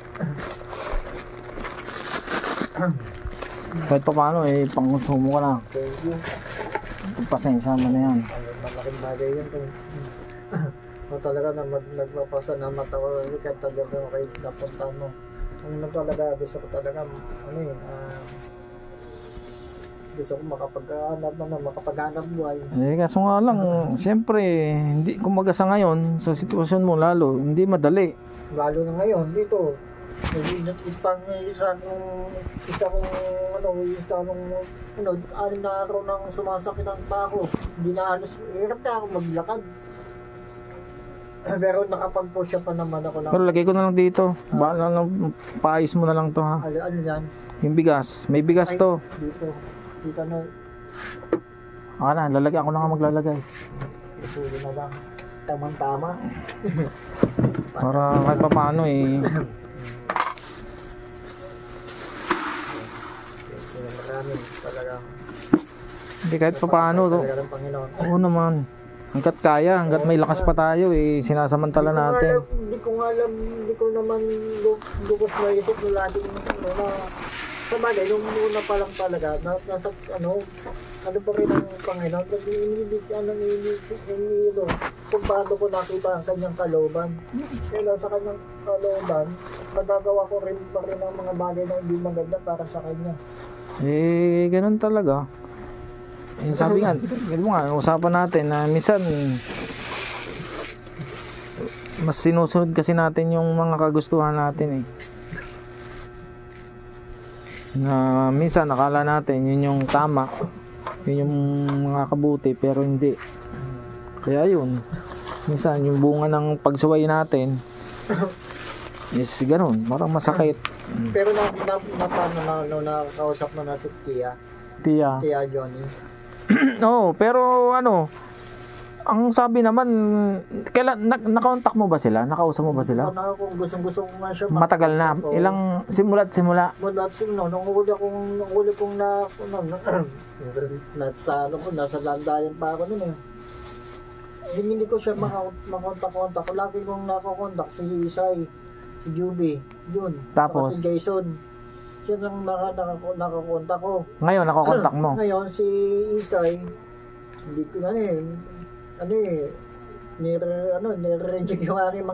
Kahit pa paano pangkonsumo ka na. Thank you. Pasensya mo na yan. Malaking bagay yan. Talaga na nagpapasalamat ako kahit talaga kayo napunta mo. Talaga gusto ko talaga gusto ko makapaghanap buhay. Kaso nga lang, siyempre, hindi kumaga sa ngayon, sa sitwasyon mo lalo, hindi madali. Lalo na ngayon, dito. Anim na araw nang sumasakit ang pako. Hindi na halos, hirap na ako maglakad. Pero nakapag-push pa naman ako Pero lagay ko na lang dito. Paayos mo na lang to ha. Ano yan? Yung bigas. May bigas to. Dito na. Lalagay ako na nga maglalagay. Isulo na lang. tamang-tama. Para kahit pa paano eh. Maraming talagang Hindi kahit pa paano to. talaga ng Panginoon. Oo naman. Hanggat kaya, hanggat may lakas pa tayo eh, sinasamantala natin. Hindi ko nga alam, hindi ko naman lubos na isip na laging ano na sa bagay, nung una pa lang talaga, nasa ano pa rin ang Panginoon, kasi kung paano ko nakita ang kanyang kalooban. Kaya sa kanyang kalooban, magagawa ko rin pa rin ang mga bagay na hindi maganda para sa kanya. Eh, ganun talaga. Eh, sabi nga, ganun nga, usapan natin na minsan mas sinusunod kasi natin yung mga kagustuhan natin eh. Na minsan nakala natin yun yung tama, yun yung mga kabuti, pero hindi. Kaya yun, minsan yung bunga ng pagsuway natin is ganun, parang masakit. Pero nakakausap mo na si Tia Johnny. Oo, pero ano, ang sabi naman, kailan nakakontak mo ba sila? Nakausap mo ba sila? Kung gusto ko nga siya Matagal na. makausap, Ilang simula? Mula nung huli kong nasa landayan pa ako nun eh. Hindi ko siya makontak-kontak. Lagi kong nakakontak si Isay, si Juby, yun. Tapos? Si Jason. Siya nang nakakontak ko. Ngayon, nakakontak mo? Ngayon si Isay, hindi ko nire-reject yung aking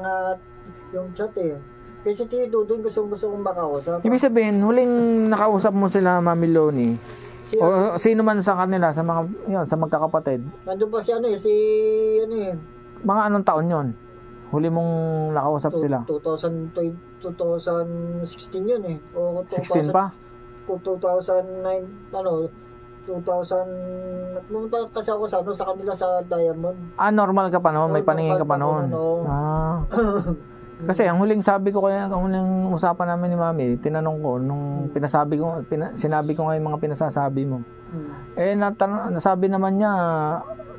yung chat eh. Kasi Tito, doon gusto kong makausap. Ibig sabihin, huling nakausap mo sila, Mami Loni, o sino man sa kanila, sa mga, yun, sa magkakapatid? Nandun pa si Mga anong taon yon? Huli mong nakausap sila? 2016 yun eh. O 16 pa? 2009, 2000, pumunta kasi ako sa kanila sa Diamond. Normal ka pa noon? May paningin ka pa noon? Kasi ang huling sabi ko kaya, ang huling usapan namin ni Mami, tinanong ko, nung sinabi ko nga yung mga pinasasabi mo. Eh, nasabi naman niya,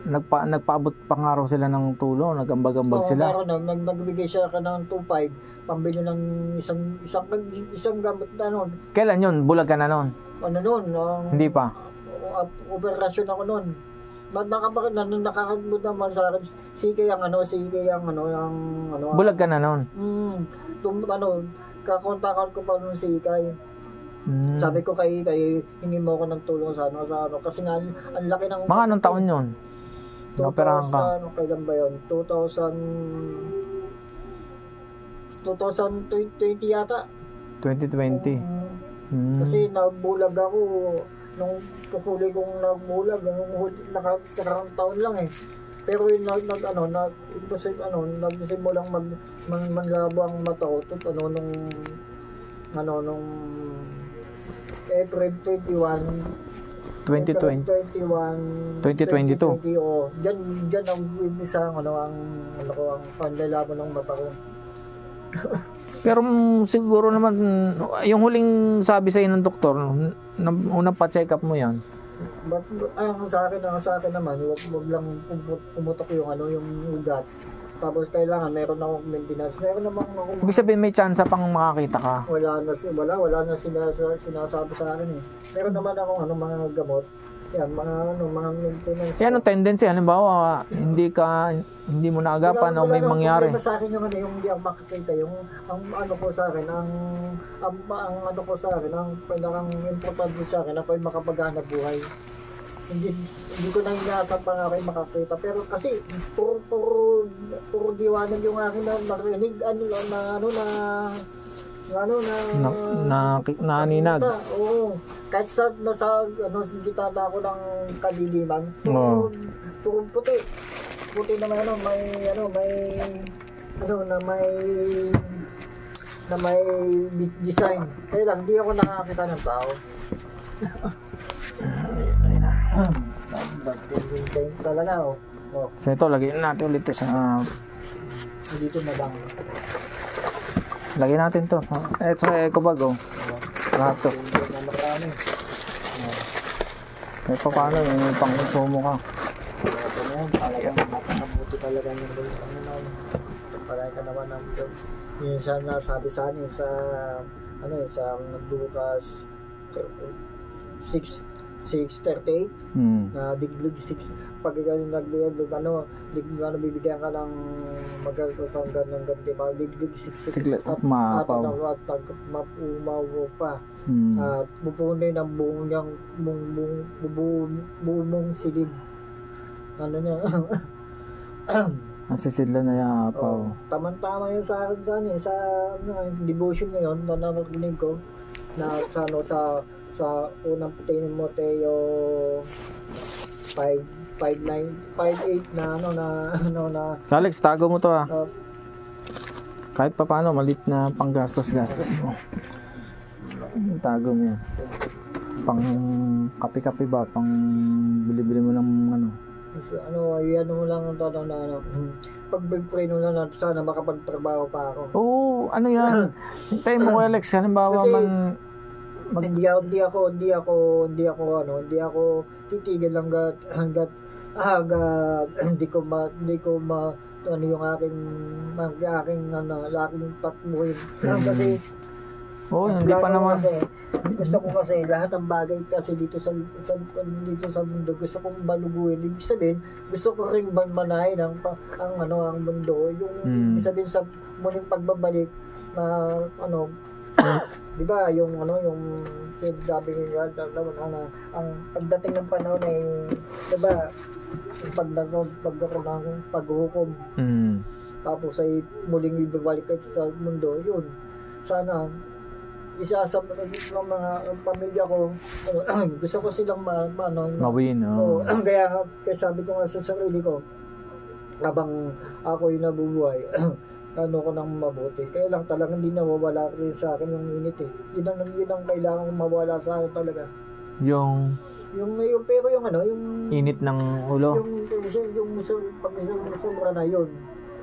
nagpaabot pa nga raw sila ng tulong, nagambag-ambag sila. Meron na, nagbigay siya ka ng 2.5, pambili ng isang gamot na noon. Kailan yun? Bulag ka na noon? Hindi pa? Operasyon ako noon. Nakakabot naman sa akin. Sige ang bulag ka na noon? Kakontakan ko pa noon si Ikay. Sabi ko kay hingi mo ako ng tulong sa ano. Kasi nga, ang laki ng... Mga anong taon yun? Operahan ka? Kailan ba yun? 2020 yata. 2020? Kasi nagbulag ako nung huli kong nagbulag, nakakarang taon lang eh. Pero yung nagsimulang manlabo ang mata ko nung April 21 2022. Oh, diyan ang isa ang panlalabo ng mata ko. Pero siguro naman yung huling sabi sa ng doktor, unang pa-check up mo 'yan. Sa akin naman, wag lang pumutok yung ugat. Tapos kailangan meron akong maintenance. Meron namang Ibig sabihin may chance pang makakita ka. Wala na sinasabi sa akin eh. Meron naman akong mga gamot. Yan, mga maintenance. Yan ang tendency, halimbawa, hindi mo naagapan o may mangyari. Wala sa akin yung hindi ako makikita, ang pinakang importante sa akin, ako ay makapaghanap buhay. Hindi ko na inaasahan pa nga kayo makakita. Pero kasi, puro diwanag yung akin na narinig, naninag. Oo. Kahit sa gitna ako ng kadiliman, puro puti. Puti na may design. Kaya lang, hindi ako nakakita ng tao. Talaga oh. So ito, lagyan natin ulit ito sa... Dito na lang. Lagyan natin to. Ito sa eco bag oh. Lahat to. Marami. Ito paano yung pang-consumo ka. Ayan, talagang napakabuti talaga ng Panginoon. Palay ka naman ng Diyos. Yun siya nasabi sa akin sa sa Lucas 6:38 na diglig 6 pag nagbigay bibigyan ka ng magkakasang ng ganti pa diglig 6 at mapaw pa at pupunin ang buong niyang buong silid niya Nasisidla na yung apaw. Tama-tama yun sa devotion ngayon na narinig ko na sa unang Timoteo 5:8 na Alex, tago mo to kahit pa paano, malit na panggastos-gastos mo. Tago mo yan. Pang kape-kape ba? Pang bili-bili mo ng yan mo lang ang tanong na pag-pray mo lang sana makapagtrabaho pa ako. Oo, ano yan? Hintayin mo, Alex. Halimbawa Kasi, man... hindi ako titigil hanggat hindi ko yung aking takbuhin. Kasi hindi pa naman. Gusto ko kasi lahat ng bagay kasi dito sa mundo gusto kong baluguin. Ibig sabihin, gusto ko ring manahin ang mundo. Yung ibig sabihin sa muling pagbabalik na di ba yung sabi niya ang pagdating ng panahon ay di ba pagdating ng paghukom. Tapos ay muling ibabalik sa mundo. Yun. Sana isa sa mga pamilya ko gusto ko silang mawin. Kaya sabi ko nga sa sarili ko habang ako'y nabubuhay ko nang mabuti. Kaya lang talagang hindi nawawala rin sa akin yung init yun ang kailangan mawala sa akin talaga. Yung pero yung init ng ulo. Yung pag sobra na yun.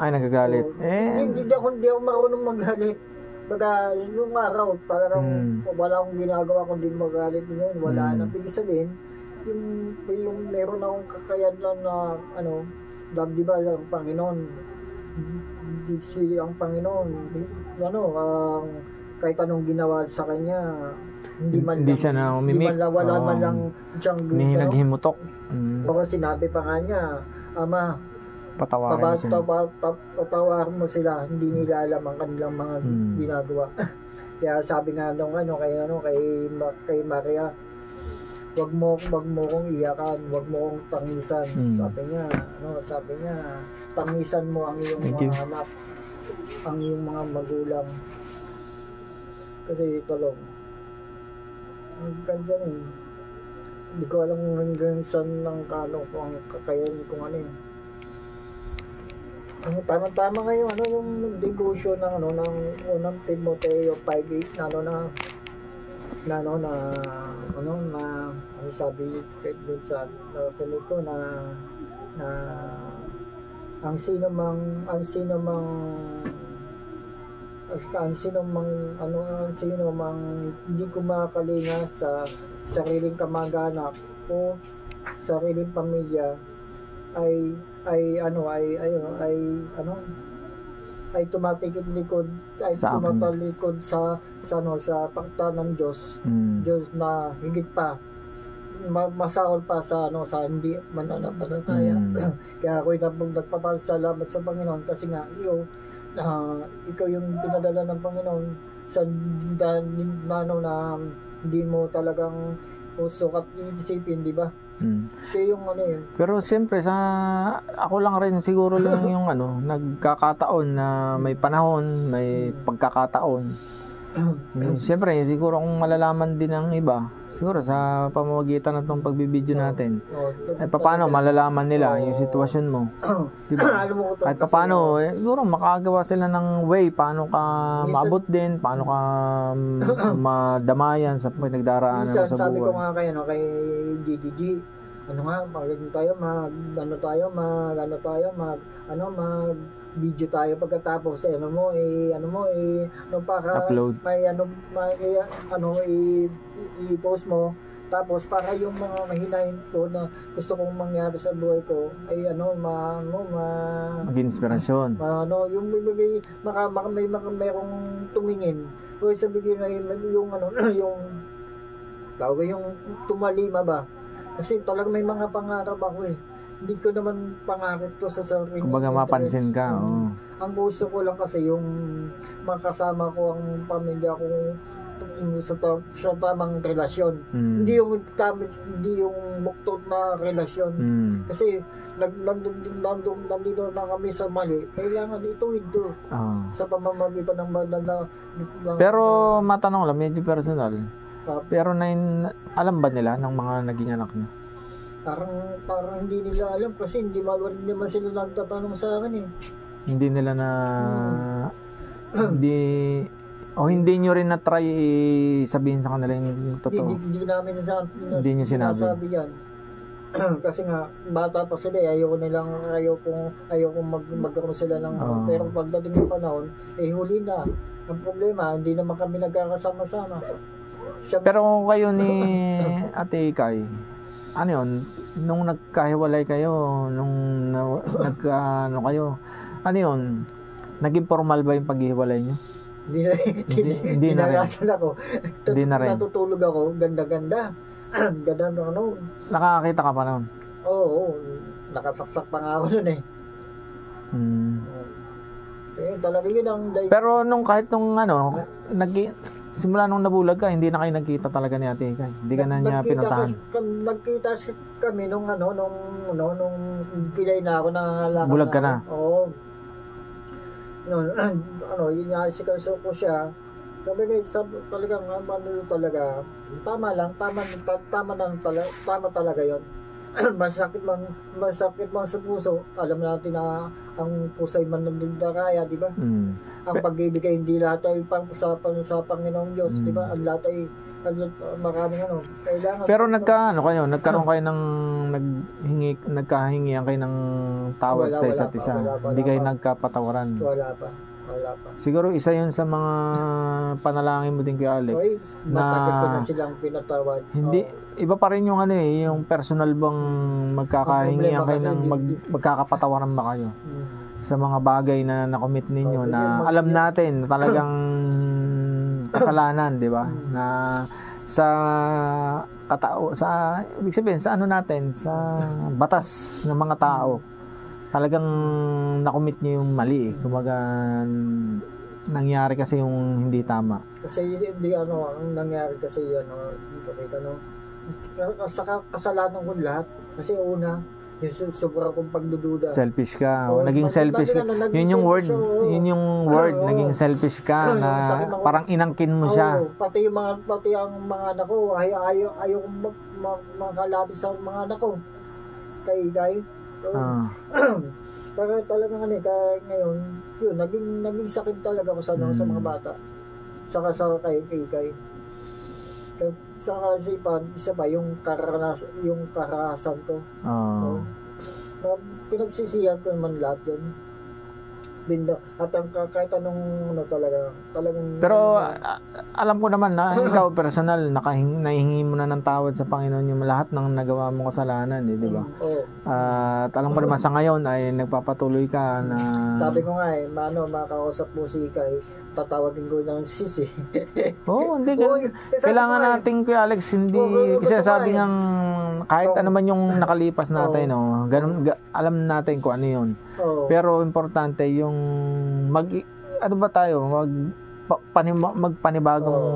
Ay, nagagalit. Hindi ako marunong magalit. Baga, nung araw, talagang wala akong ginagawa kundi magalit ngayon. Wala na. Ibig sabihin, yung meron akong kakayanan na, di ba, ang Panginoon, ang Panginoon, kahit anong ginawa sa kanya, hindi siya na umimik. Wala man lang siyang naghimutok. Baka sinabi pa nga niya, Ama, patawarin mo sila, hindi nila alam ang kanilang mga ginagawa. Kaya sabi nga kay Maria, wag mo kong iyakan, wag mo kong tangisan. Sabi niya, tangisan mo ang iyong mga anak, ang iyong mga magulang. Kasi talong, ang ganda hindi ko alam hanggang saan ng kung kakayanin kung ano yun. Tama ngayon yung devotion ng unang Timoteo 5:8 na sabi doon sa narinig ko na ang sino mang hindi kumakalinga sa sariling kamag-anak o sariling pamilya ay tumatalikod sa pakta ng Diyos. Diyos na higit pa masahol pa sa hindi mananampalataya. Kaya ako'y nagpapasalamat sa Panginoon kasi nga ikaw yung pinadala ng Panginoon sa na hindi mo talagang sukat isipin, di ba? Siya yung Pero siyempre ako lang rin siguro lang yung nagkakataon na may panahon, may pagkakataon. Siyempre siguro kung malalaman din ng iba, siguro sa pamamagitan ng itong pagbibideo natin. Paano malalaman nila yung sitwasyon mo? Diba? At paano siguro makagawa sila ng way paano ka maabot din, paano ka madamayan sa pinagdaraanan mo sa buhay. Sabi ko nga kay GGG, video tayo pagkatapos upload. i-post mo Tapos para yung mga mahinahin ko na gusto kong mangyari sa buhay ko ay Maging inspirasyon. yung merong tumingin. O sabihin na yung yung tumalima ba? Kasi talagang may mga pangarap ako eh. Hindi ko naman pangarap to sa sarili. Kumbaga mapansin ka. Oo. Ang gusto ko lang kasi yung makasama ko ang pamilya ko sa tamang relasyon. Hindi yung buktot na relasyon. Kasi nandito na kami sa mali. Kailangan ituwid to. Sa pamamagitan ng Pero matanong lang, medyo personal. Pero alam ba nila ng mga naging anak niyo? Parang hindi nila alam kasi hindi naman sila nagtatanong sa akin eh. Hindi nila na hindi nyo rin na-try sabihin sa kanila yung totoo. Hindi namin Hindi nyo sinasabi yan. Kasi nga bata pa sila eh, ayoko magkaroon sila ng pero pagdating ng panahon huli na. Ang problema hindi naman kami nagkakasama-sama. Pero kung kayo ni Ate Ikay, ano yun, nung nagkahiwalay kayo, nung kayo, ano yun, naging formal ba yung paghihiwalay nyo? Hindi na rin. Hindi na rin. Natutulog ako, ganda-ganda. Ganda ng Nakakakita ka pa noon? Oo, nakasaksak pa nga ako nun eh. Talaga yun ang Pero kahit nung simula nung nabulag ka, hindi na kayo nagkita talaga ni Ate Ikay. Hindi ka na niya pinuntahan. Nagkita kami nung pilay na ako nangangalakad. Bulag ka na? Oo. Inasikaso ko siya. Talagang talaga. Tama talaga yun. masakit man sa puso. Alam natin na ang puso ay managdaraya, di ba? Ang pag-ibig ay hindi lahat ay sa Panginoong Diyos, di ba? Ang lahat ay maraming kailangan. Pero nagkaroon kayo ng nagkahingian kayo ng tawad sa isa't isa. Hindi kayo nagkapatawaran. Wala pa. Siguro isa yun sa mga panalangin mo din kay Alex. Matagal ko na silang pinatawad. Hindi, iba pa rin yung yung personal bang magkakahingian kayo ng magkakapatawaran ba kayo? Sa mga bagay na nakomit ninyo na alam natin talagang kasalanan, di ba? Na ibig sabihin sa natin, sa batas ng mga tao, talagang nakomit niyo yung mali. Kumaga nangyari kasi yung hindi tama. Kasi hindi ang nangyari kasi sa kasalanan ko lahat. Kasi una, yung sobra kong pagdududa. Selfish ka. Naging selfish ka. Yun yung word. Naging selfish ka na parang inangkin mo siya. Pati ang mga anak ko, ayaw makalapit sa mga anak ko. Kay talaga ngayon, yun, naging sakit talaga ako sa mga bata. Saka sa kay. Sa kasipan, isa pa yung karahasan ko. Pinagsisihan ko naman lahat yun. At kahit anong talagang pero alam ko naman na ikaw personal nahihingi mo na ng tawad sa Panginoon yung lahat ng nagawa mong kasalanan, di ba? At alam ko naman sa ngayon ay nagpapatuloy ka na sabi ko nga makakausap mo si Ikay, tatawagin ko ng sisi. Hindi kailangan natin kay Alex, hindi kasi sabi ng kahit ano man yung nakalipas natin, ganun, alam natin kung ano yun. Pero importante yung magpanibagong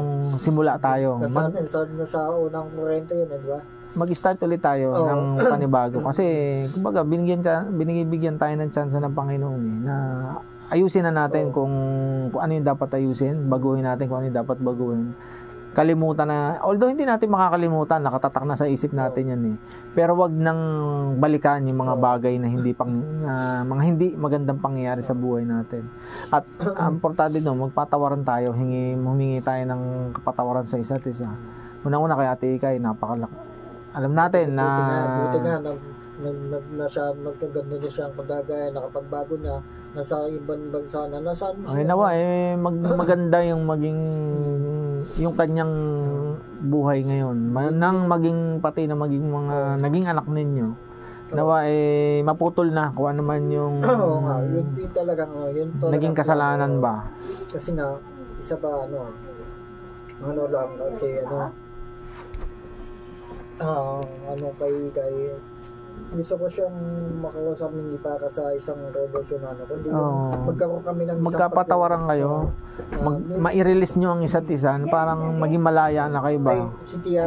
simula tayo. Nasa unang kurento yun, di ba? Mag-start ulit tayo ng panibago. Kasi, kumbaga, binibigyan tayo ng chance ng Panginoon na ayusin na natin kung ano yung dapat ayusin, baguhin natin kung ano yung dapat baguhin. Kalimutan na, although hindi natin makakalimutan, nakatatak na sa isip natin yan eh. Pero wag nang balikan yung mga bagay na mga hindi magandang pangyayari sa buhay natin. At importante magpatawaran tayo, humingi tayo ng kapatawaran sa isa't isa. Unang-una kay Ate Ikay, alam natin na buti nga magkaganda na siya ang pagdagaya, nakapagbago na, nasa ibang bansa na, nasaan siya? Nawa maganda yung maging yung kanyang buhay ngayon. Nang maging pati na maging mga naging anak ninyo. Nawa maputol na kung ano man yung Oo nga, yun talagang yun talagang naging kasalanan ba. Kasi nga isa pa ano lang kasi kay gusto ko siyang makausap hindi para sa isang relasyon kundi magkaroon kami ng isang magkapatawaran kayo. Ma-release nyo ang isa't isa, parang maging malaya na kayo ba? Ay, si Tia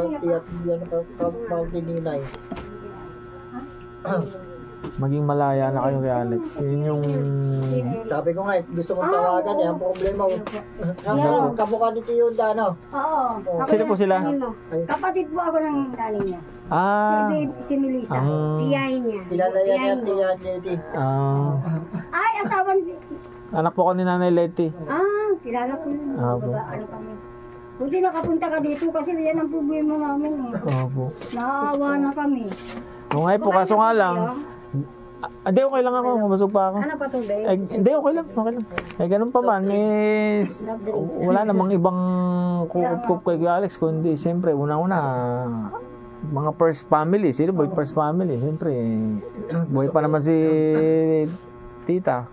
Ninay. Maging malaya na kayo kay Alex. Yun yung Sabi ko nga, gusto kong tawagan ang problema. Kamukha ni Tio Dano. Oo. Sino po sila? Kapatid po ako ng nanay niya. Si Melissa. Tiyahin niya. Kilala yan Tia Leti. Ay, asawa ni... Anak po ko ni Nanay Leti. Kilala ko yun. Opo. Ano kami. Buti nakapunta ka dito kasi yan ang problema namin. Opo. Naawa na kami. O nga po, kaso nga lang. Hindi, okay lang ako. Mabasog pa ako. Ano pa tubig? Hindi, okay lang. Ganun pa man. Wala namang ibang kukup kay Alex. Kundi, siyempre, una-una, mga first family. Sino ba yung first family? Siyempre, buhay pa naman si tita.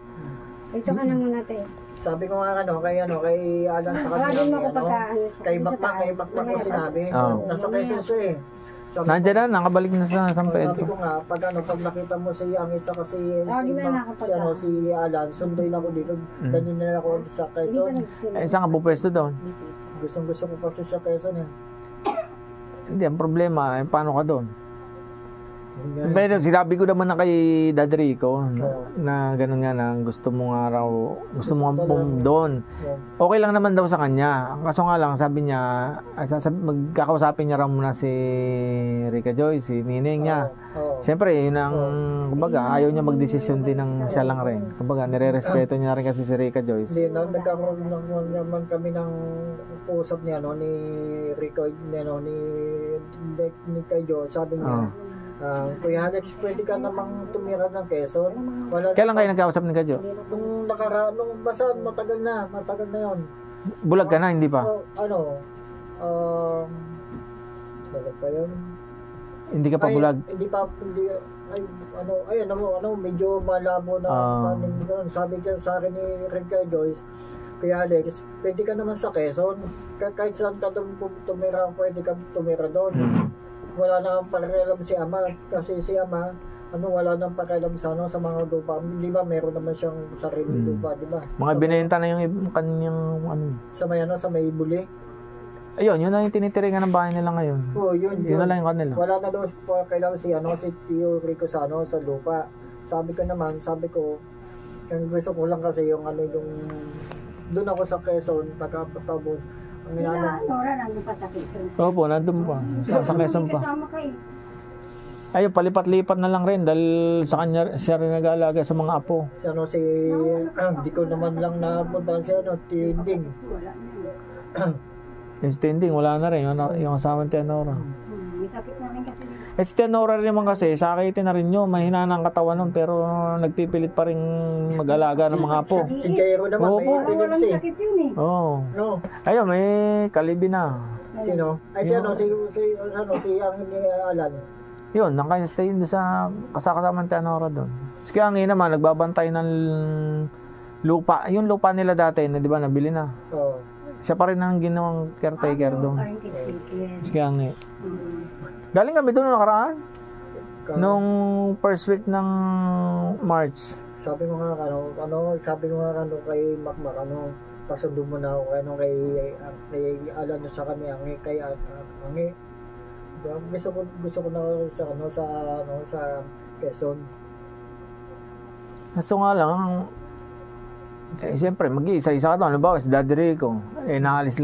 Ito ka na muna, te. Sabi ko nga kay Alan sa kanila kay Bakbak ko sinabi. Nasa Quezon siya eh. Nandiyan na, nakabalik na sa San Sabi Pedro. ko nga, pag nakita mo si ang isa kasi si Alan, sunduin ako dito. Ganin na ako sa Quezon. Saan ka po pwesto doon? Gusto ko kasi sa Quezon eh. Hindi, ang problema, paano ka doon? Pero sinabi ko naman na kay Dad Rico na gano'n nga na gusto mo nga raw, gusto mo nga doon. Okay lang naman daw sa kanya. Kaso nga lang, sabi niya, magkakausapin niya raw muna si Rica Joy, si Nining niya. Siyempre, yun ang, kumbaga, ayaw niya magdesisyon din ng siya lang rin. Kumbaga, nire-respeto niya rin kasi si Rica Joyce. Hindi, nagkaroon naman kami ng usap niya, ni Rico, ni Kay Joy. Sabi niya, Kuya Alex, pwede ka namang tumira ng Quezon. Kailan kayo nagkausap ni Kadyo? Nung basta matagal na yun. Bulag ka na, hindi pa? Bulag pa yun. Hindi ka pa bulag? Hindi, medyo malabo na sabi ka sa akin ni Rica Joyce, Kuya Alex, pwede ka naman sa Quezon. Kahit saan ka tumira, pwede ka tumira doon. Wala nang pakialam si Ama kasi si Ama wala nang pakialam sa mga lupa. Di ba meron naman siyang sariling lupa, di ba? Mga binenta na yung kanyang sa may Ibuli. Ayun, yun na yung tinitiringan ng bahay nila ngayon. Yun na lang yung kanila. Wala na daw pakialam si Tio Rico sa lupa. Sabi ko, ang gusto ko lang kasi yung doon ako sa Quezon, pagkatapos Nora, nandun pa sa Quezon. Opo, nandun pa. Sa Quezon pa. Ayun, palipat-lipat na lang rin dahil sa kanya siya rin nag-aalaga sa mga apo. Hindi ko naman lang napunta si Tinding. Yung Tinding, wala na rin. Yung asawa ni Nora. May sakit na rin kasi. Si Nora rin naman kasi, sakitin na rin nyo. Mahina na ang katawan nun, pero nagpipilit pa rin mag-alaga ng mga apo. Si Jairo naman, may epilepsy. Walang sakit yun eh. Oo. Ayun, may kalibi na. Sino? Ay si ang Alan. Yun, nakastay doon sa kasama ni Nora doon. Si Kiangi naman, nagbabantay ng lupa. Yung lupa nila dati, di ba, nabili na. Siya pa rin ang ginawang caretaker doon. Si Kiangi. Galing kami doon nakaraan. Nung first week ng March. Sabi ko nga kay Makmak, pasundo mo na ako kay Alan sa kanya, kay Angi. Gusto ko na sa Quezon. Kaso nga lang, siyempre, mag-iisa-isa ka doon. Ano ba, si Daddy Rico, naalis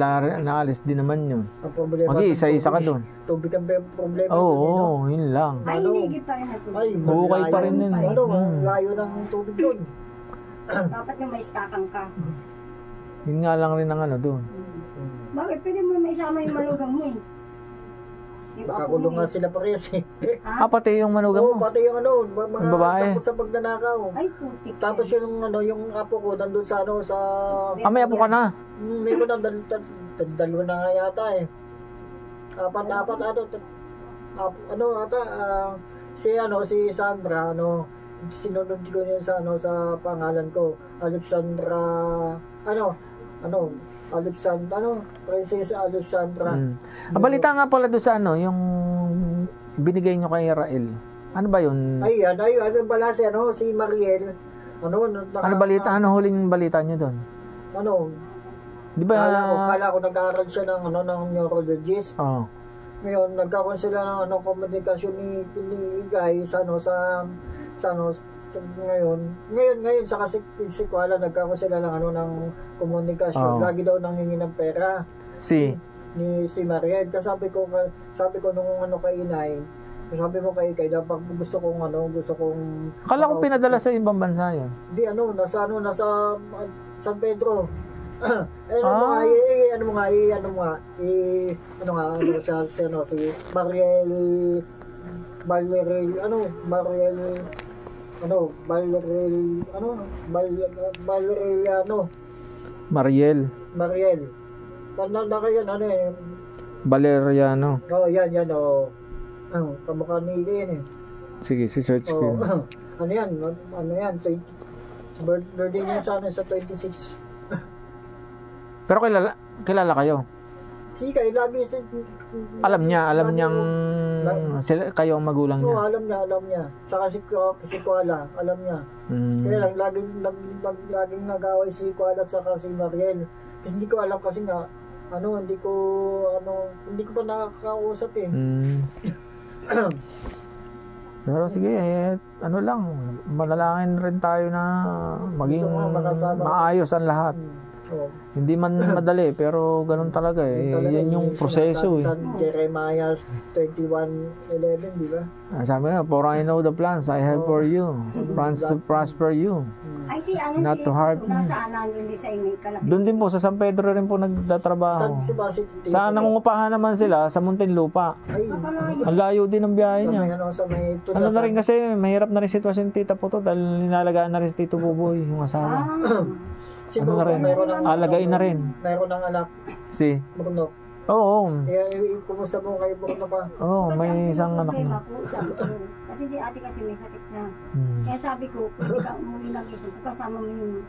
din naman yun. Mag-iisa-isa ka doon. Tubig ang problema. Oo, yun lang. Ay, hindi pa rin natin. Hukay pa rin yun. Layo ng tubig doon. Dapat yung may stakang ka. Yun nga lang rin ang doon. Bakit? Pwede mo may isama yung malugang mo eh. Nakakulong nga sila parehas eh. Pati yung manugang mo? Pati yung mga babae. sakot sa pagnanakaw. Ay, putik. Tapos yung apo ko nandun sa may apo ka na? May ko na dalawa na nga yata eh. Apat si Sandra sinunod ko niya sa pangalan ko, Alexandra Princess Alexandra. Ang balita nga pala doon sa yung binigay nyo kay Rael. Ano ba yun? Ayun pala si Mariel. Ano balita? Ano huling balita nyo doon? Di ba? Kala ko nag-aaral siya ng neurologist. Oh. Ngayon, nagkakaroon sila ng komunikasyon ni Igay ngayon sa kasi Kuala nagkakaroon sila ng komunikasyon. Oh. Lagi daw nanghingi ng pera ni si Mariel. Kasi sabi ko nung kay Inay, sabi mo kay Ikay, dapat gusto kong Akala ko pinadala sa ibang bansa yun. Hindi nasa San Pedro. Si Mariel Mariel. Valeriano. Oh, yan kamukha ni Ian eh. Sige, si search ko. Ano yan? Birthday niya sa 26. Pero kilala kayo? Si Kay lagi Alam niyang sila kayo ang magulang Oo, niya. alam niya. Saka si Kuala, alam niya. Kaya lang laging nag-away si Kuala at saka si Mariel. Kasi hindi ko alam kasi nga hindi ko pa nakakausap eh. Pero sige, manalangin rin tayo na maging maayos ang lahat. Hindi man madali, pero ganun talaga eh. Yan yung proseso eh. Sa Jeremiah 21:11, di ba? Sabi nga, for I know the plans I have for you. Plans to prosper you. Ay, Not to harm you. Nasaan hindi sa inyo kalapit? Doon din po, sa San Pedro rin po nagtatrabaho. Sa nangungupahan naman sila, sa Muntinlupa. Ang layo din ang biyahe niya. Ano na rin kasi, mahirap na rin sitwasyon ni Tita Puto dahil ninalagaan na rin si Tito Buboy, yung asawa. Ano na rin? Alagain na rin. Mayroon ng anak. Si? Burnok. Oo. Kumusta mo kayo Burnok pa? Oo, may isang anak na. Kasi si ate kasi may sakit na. Kaya sabi ko, ikaw umuwi nag-isip, kasama mo yung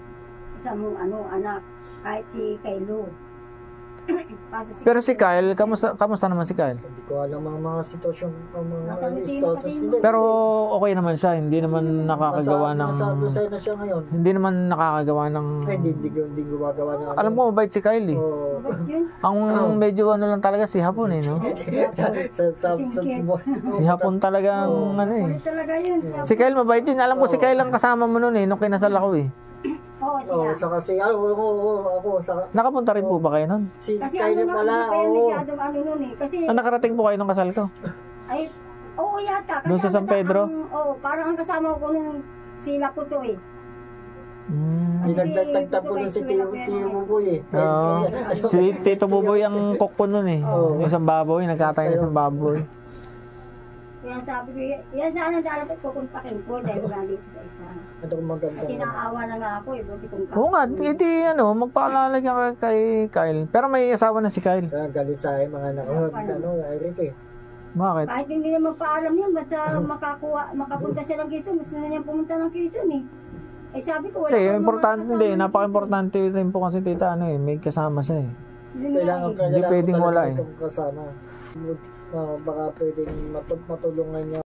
isa mong anak, kahit si Kaylo. Pero si Kyle, kamusta naman si Kyle? Hindi ko alam ang mga sitwasyon, Pero okay naman siya, hindi naman nakakagawa ng... Nasa Lucay na siya ngayon. Hindi naman nakakagawa ng... Hindi gumagawa ng... Alam mo, mabait si Kyle eh. Ang medyo lang talaga si Hapon eh, no? Si Hapon talagang Si Kyle mabait yun. Alam ko si Kyle lang kasama mo nun eh, nung kinasal ako eh. Oo, saka ako. Nakapunta rin po ba kayo nun? Si kasi Kyle pala, oo. Kasi, nakarating po kayo nung kasal ko? ay, oo yata. Kasi Doon sa San Pedro? Parang ang kasama ko nung sila ko to eh. Nagtagtapo nun si Tito Buboy eh. Si Tito Buboy ang cook po nun eh. Yung isang baboy, nagkatay na isang baboy. Kaya sabi ko, yan sana dapat kukontakin ko dahil wala dito sa isa. Kasi naawa na nga ako eh, buti kong Oo nga, hindi magpaalala ka kay Kyle. Pero may asawa na si Kyle. Kaya galit sa akin mga anak ko, Eric eh. Bakit? Kahit hindi na magpaalam yun, basta makapunta siya ng Quezon, gusto na niya pumunta ng Quezon eh. Eh sabi ko, wala napaka-importante rin po kasi tita, may kasama siya eh. Kailangan pwedeng wala eh. Kasama. Baka pwedeng matulungan niya